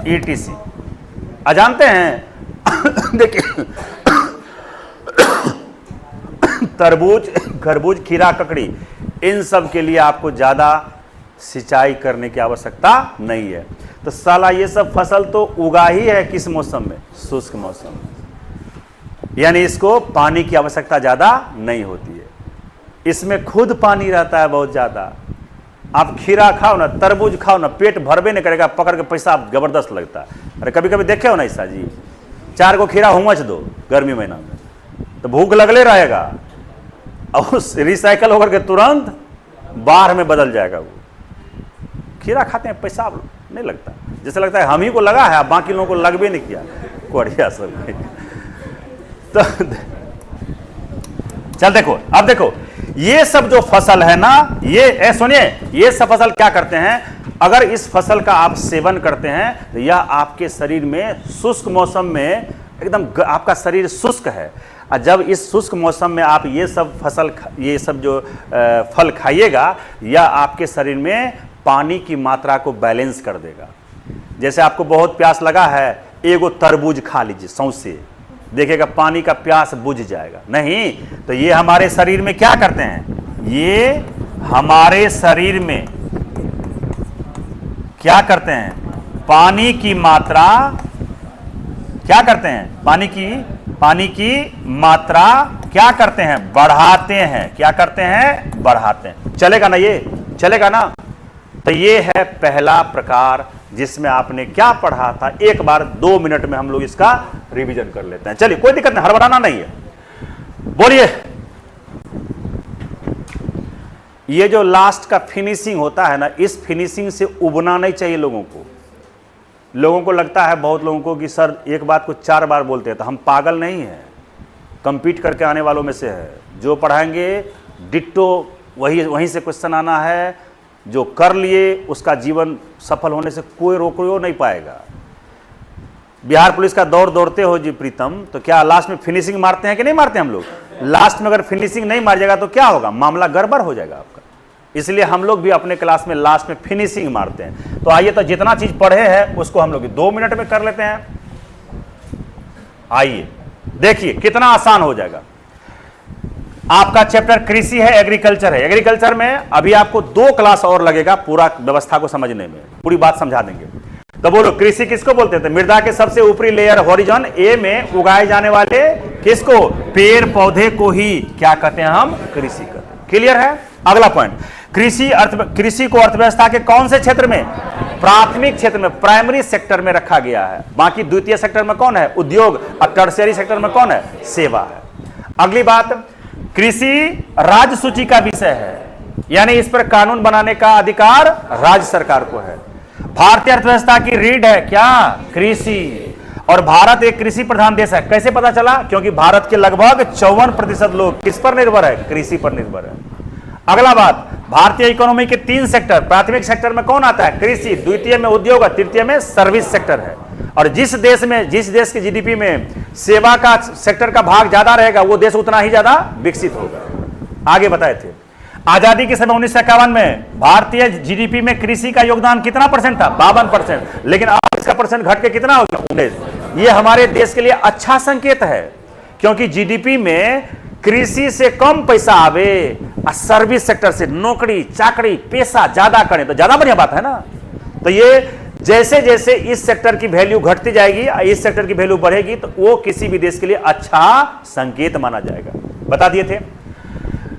ETC। जानते हैं देखिए तरबूज, खरबूज, खीरा, ककड़ी, इन सब के लिए आपको ज्यादा सिंचाई करने की आवश्यकता नहीं है। तो साला ये सब फसल तो उगा ही है किस मौसम में? शुष्क मौसम में, यानी इसको पानी की आवश्यकता ज्यादा नहीं होती है। इसमें खुद पानी रहता है बहुत ज्यादा। आप खीरा खाओ ना, तरबूज खाओ ना, पेट भरबे नहीं करेगा, पकड़ के पैसा जबरदस्त लगता है। अरे कभी कभी देखे हो ना ऐसा जी, 4 को खीरा हुमच दो गर्मी महीना में तो भूख लगले रहेगा, और रिसाइकल होकर के तुरंत बाढ़ में बदल जाएगा। वो खीरा खाते हैं, पैसा नहीं लगता, जैसे लगता है हम ही को लगा है, बाकी लोगों को लगबे नहीं किया, कोरिया सब। तो चल देखो, अब देखो ये सब जो फसल है ना, ये सुनिए, ये सब फसल क्या करते हैं? अगर इस फसल का आप सेवन करते हैं तो यह आपके शरीर में शुष्क मौसम में एकदम आपका शरीर शुष्क है, और जब इस शुष्क मौसम में आप ये सब फसल, ये सब जो फल खाइएगा, यह आपके शरीर में पानी की मात्रा को बैलेंस कर देगा। जैसे आपको बहुत प्यास लगा है, एगो तरबूज खा लीजिए सौंसे, देखिएगा पानी का प्यास बुझ जाएगा। नहीं तो ये हमारे शरीर में क्या करते हैं? ये हमारे शरीर में क्या करते हैं? पानी की मात्रा क्या करते हैं? पानी की मात्रा क्या करते हैं? बढ़ाते हैं। क्या करते हैं? बढ़ाते हैं। चलेगा ना? ये चलेगा ना? तो ये है पहला प्रकार जिसमें आपने क्या पढ़ा था। एक बार 2 मिनट में हम लोग इसका रिवीजन कर लेते हैं। चलिए, कोई दिक्कत नहीं, हड़बड़ाना नहीं है। बोलिए, ये जो लास्ट का फिनिशिंग होता है ना, इस फिनिशिंग से उबना नहीं चाहिए लोगों को। लोगों को लगता है, बहुत लोगों को, कि सर एक बात को 4 बार बोलते हैं। तो हम पागल नहीं हैं, कंपीट करके आने वालों में से है। जो पढ़ाएंगे डिट्टो वहीं से क्वेश्चन आना है। जो कर लिए उसका जीवन सफल होने से कोई रोक नहीं पाएगा। बिहार पुलिस का दौड़ दौड़ते हो जी प्रीतम, तो क्या लास्ट में फिनिशिंग मारते हैं कि नहीं मारते हम लोग? लास्ट में अगर फिनिशिंग नहीं मार जाएगा तो क्या होगा? मामला गड़बड़ हो जाएगा आपका। इसलिए हम लोग भी अपने क्लास में लास्ट में फिनिशिंग मारते हैं। तो आइए, तो जितना चीज पढ़े हैं उसको हम लोग 2 मिनट में कर लेते हैं। आइए देखिए कितना आसान हो जाएगा। आपका चैप्टर कृषि है, एग्रीकल्चर है। एग्रीकल्चर में अभी आपको 2 क्लास और लगेगा पूरा व्यवस्था को समझने में, पूरी बात समझा देंगे। तो बोलो, कृषि किसको बोलते थे? मृदा के सबसे ऊपरी लेयर हॉरिजॉन ए में उगाए जाने वाले किसको? पेड़ पौधे को ही क्या कहते हैं? हम कृषि कहते हैं। क्लियर है? अगला पॉइंट, कृषि को अर्थव्यवस्था के कौन से क्षेत्र में? प्राथमिक क्षेत्र में, प्राइमरी सेक्टर में रखा गया है। बाकी द्वितीय सेक्टर में कौन है? उद्योग। और टर्शियरी सेक्टर में कौन है? सेवा है। अगली बात, कृषि राज्य सूची का विषय है, यानी इस पर कानून बनाने का अधिकार राज्य सरकार को है। भारतीय अर्थव्यवस्था की रीढ़ है क्या? कृषि। और भारत एक कृषि प्रधान देश है। कैसे पता चला? क्योंकि भारत के लगभग 54% लोग किस पर निर्भर है? कृषि पर निर्भर है। अगला बात, भारतीय इकोनॉमी के 3 सेक्टर, प्राथमिक सेक्टर में कौन आता है? कृषि, द्वितीय में उद्योग और तृतीय में सर्विस सेक्टर है। और जिस देश के जीडीपी में सेवा का सेक्टर का भाग ज्यादा रहेगा, वो देश उतना ही ज्यादा विकसित होगा। आगे बताए थे, आजादी के समय 1951 में भारतीय जीडीपी में कृषि का योगदान कितना परसेंट था? 52%। लेकिन अब इसका परसेंट घट के कितना हो गया? 19। ये हमारे देश के लिए अच्छा संकेत है, क्योंकि जीडीपी में कृषि से कम पैसा आवे और सर्विस सेक्टर से नौकरी चाकरी पेशा ज्यादा करें तो ज्यादा बढ़िया बात है ना। तो ये जैसे जैसे इस सेक्टर की वैल्यू घटती जाएगी, इस सेक्टर की वैल्यू बढ़ेगी, तो वो किसी भी देश के लिए अच्छा संकेत माना जाएगा। बता दिए थे,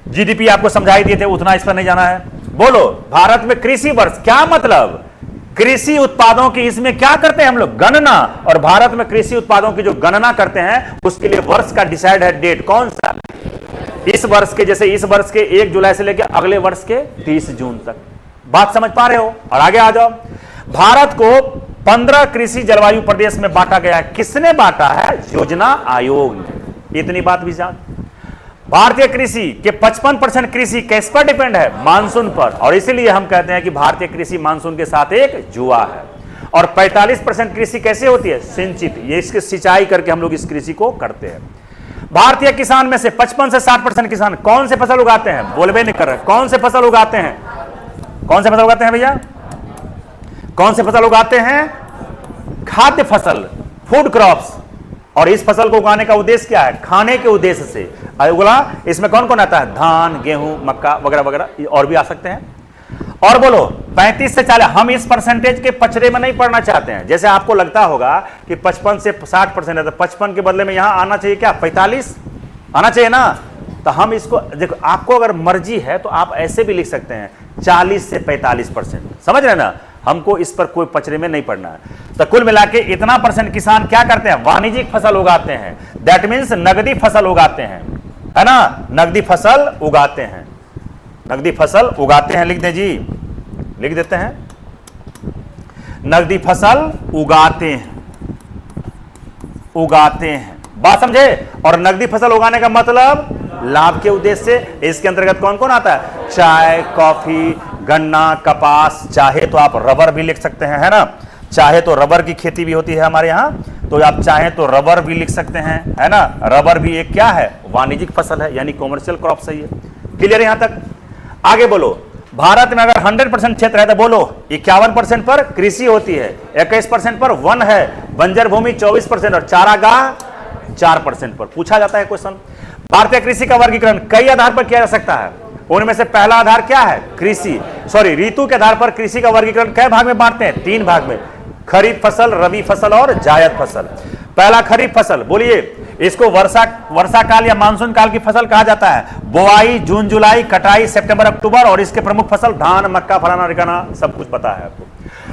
जीडीपी आपको समझा ही दिए थे, उतना इस पर नहीं जाना है। बोलो, भारत में कृषि वर्ष क्या मतलब? कृषि उत्पादों की इसमें क्या करते हैं हम लोग? गणना। और भारत में कृषि उत्पादों की जो गणना करते हैं उसके लिए वर्ष का डिसाइड है डेट, कौन सा? इस वर्ष के, जैसे इस वर्ष के 1 जुलाई से लेकर अगले वर्ष के 30 जून तक। बात समझ पा रहे हो? और आगे आ जाओ। भारत को 15 कृषि जलवायु प्रदेश में बांटा गया है। किसने बांटा है? योजना आयोग ने। इतनी बात भी जान। भारतीय कृषि के 55% कृषि किस पर डिपेंड है? मानसून पर। और इसीलिए हम कहते हैं कि भारतीय कृषि मानसून के साथ एक जुआ है। और 45% कृषि कैसे होती है? सिंचित। ये इसकी सिंचाई करके हम लोग इस कृषि को करते हैं। भारतीय किसान में से 55 से 60% किसान कौन से फसल उगाते हैं? बोलबे नहीं कर रहे। कौन से फसल उगाते हैं? कौन से फसल उगाते हैं भैया? कौन से फसल उगाते हैं? खाद्य फसल, फूड क्रॉप्स। और इस फसल को उगाने का उद्देश्य क्या है? खाने के उद्देश्य से उगला। इसमें कौन कौन आता है? धान, गेहूं, मक्का वगैरह वगैरह, और भी आ सकते हैं। और बोलो 35 से 40। हम इस परसेंटेज के पचड़े में नहीं पढ़ना चाहते हैं। जैसे आपको लगता होगा कि 55 से 60% है, तो 55 के बदले में यहां आना चाहिए क्या? 45 आना चाहिए ना। तो हम इसको देखो, आपको अगर मर्जी है तो आप ऐसे भी लिख सकते हैं 40 से 45%। समझ रहे ना? हमको इस पर कोई पचड़े में नहीं पड़ना है। तो कुल मिला के इतना % किसान क्या करते हैं? वाणिज्यिक फसल उगाते हैं। दैट मीन्स नगदी फसल उगाते हैं, है ना? नगदी फसल उगाते हैं, नगदी फसल उगाते हैं। लिख दे जी, लिख देते हैं। नगदी फसल उगाते हैं, उगाते हैं। बात समझे? और नगदी फसल उगाने का मतलब लाभ के उद्देश्य से। इसके अंतर्गत कौन कौन आता है? चाय, कॉफी, गन्ना, कपास, चाहे तो आप रबर भी लिख सकते हैं, है ना? चाहे तो रबर की खेती भी होती है हमारे यहाँ, तो आप चाहें तो रबर भी लिख सकते हैं, है ना? रबर भी एक क्या है? वाणिज्यिक फसल है, यानी कॉमर्शियल क्रॉप सही है। क्लियर है यहां तक? आगे बोलो। भारत में अगर 100% क्षेत्र है तो बोलो 51% पर कृषि होती है, 21% पर वन है, बंजर भूमि 24% और चारागाह 4% पर। पूछा जाता है क्वेश्चन। भारतीय कृषि का वर्गीकरण कई आधार पर किया जा सकता है। उनमें से पहला आधार क्या है? ऋतु के आधार पर कृषि का वर्गीकरण कई भाग में बांटते हैं? 3 भाग में। खरीफ फसल, रबी फसल और जायद फसल। पहला खरीफ फसल, बोलिए इसको वर्षा काल या मानसून काल की फसल कहा जाता है। बुआई जून जुलाई, कटाई सितंबर अक्टूबर, और इसके प्रमुख फसल धान, मक्का, फलाना ठिकाना सब कुछ पता है आपको।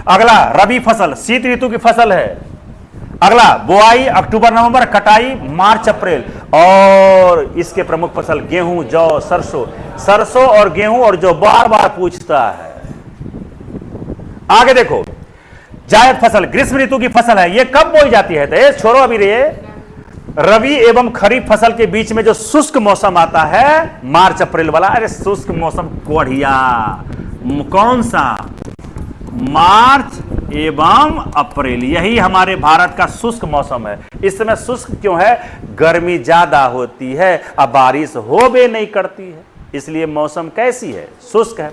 अगला रबी फसल, शीत ऋतु की फसल है। अगला बुआई अक्टूबर नवंबर, कटाई मार्च अप्रैल, और इसके प्रमुख फसल गेहूं, जौ, सरसों और गेहूं और जौ। बार बार पूछता है। आगे देखो, जायद फसल ग्रीष्म ऋतु की फसल है। ये कब बोई जाती है? तो छोड़ो अभी रे। रबी एवं खरीफ फसल के बीच में जो शुष्क मौसम आता है, मार्च अप्रैल वाला। अरे शुष्क मौसम बढ़िया, कौन सा? मार्च एवं अप्रैल, यही हमारे भारत का शुष्क मौसम है। इस समय शुष्क क्यों है? गर्मी ज्यादा होती है, अब बारिश हो भी नहीं करती है, इसलिए मौसम कैसी है? शुष्क है।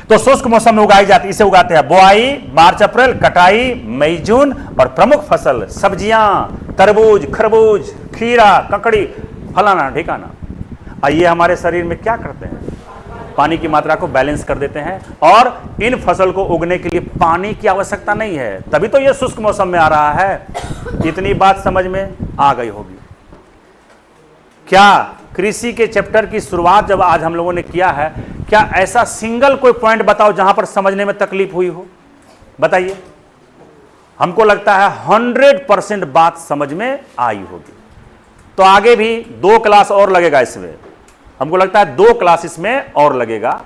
तो शुष्क मौसम में उगाई जाती, इसे उगाते हैं। बुआई मार्च अप्रैल, कटाई मई जून, और प्रमुख फसल सब्जियां, तरबूज, खरबूज, खीरा, ककड़ी, फलाना ठिकाना। ये हमारे शरीर में क्या करते हैं? पानी की मात्रा को बैलेंस कर देते हैं, और इन फसल को उगने के लिए पानी की आवश्यकता नहीं है, तभी तो ये शुष्क मौसम में आ रहा है। इतनी बात समझ में आ गई होगी। क्या कृषि के चैप्टर की शुरुआत जब आज हम लोगों ने किया है, क्या ऐसा सिंगल कोई पॉइंट बताओ जहां पर समझने में तकलीफ हुई हो? बताइए। हमको लगता है 100% बात समझ में आई होगी। तो आगे भी 2 क्लास और लगेगा इसमें, हमको लगता है 2 क्लास इसमें और लगेगा।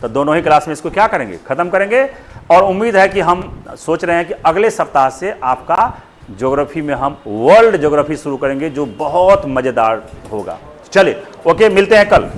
तो दोनों ही क्लास में इसको क्या करेंगे? खत्म करेंगे। और उम्मीद है कि हम सोच रहे हैं कि अगले सप्ताह से आपका ज्योग्राफी में हम वर्ल्ड ज्योग्राफी शुरू करेंगे, जो बहुत मजेदार होगा। चलिए, ओके, मिलते हैं कल।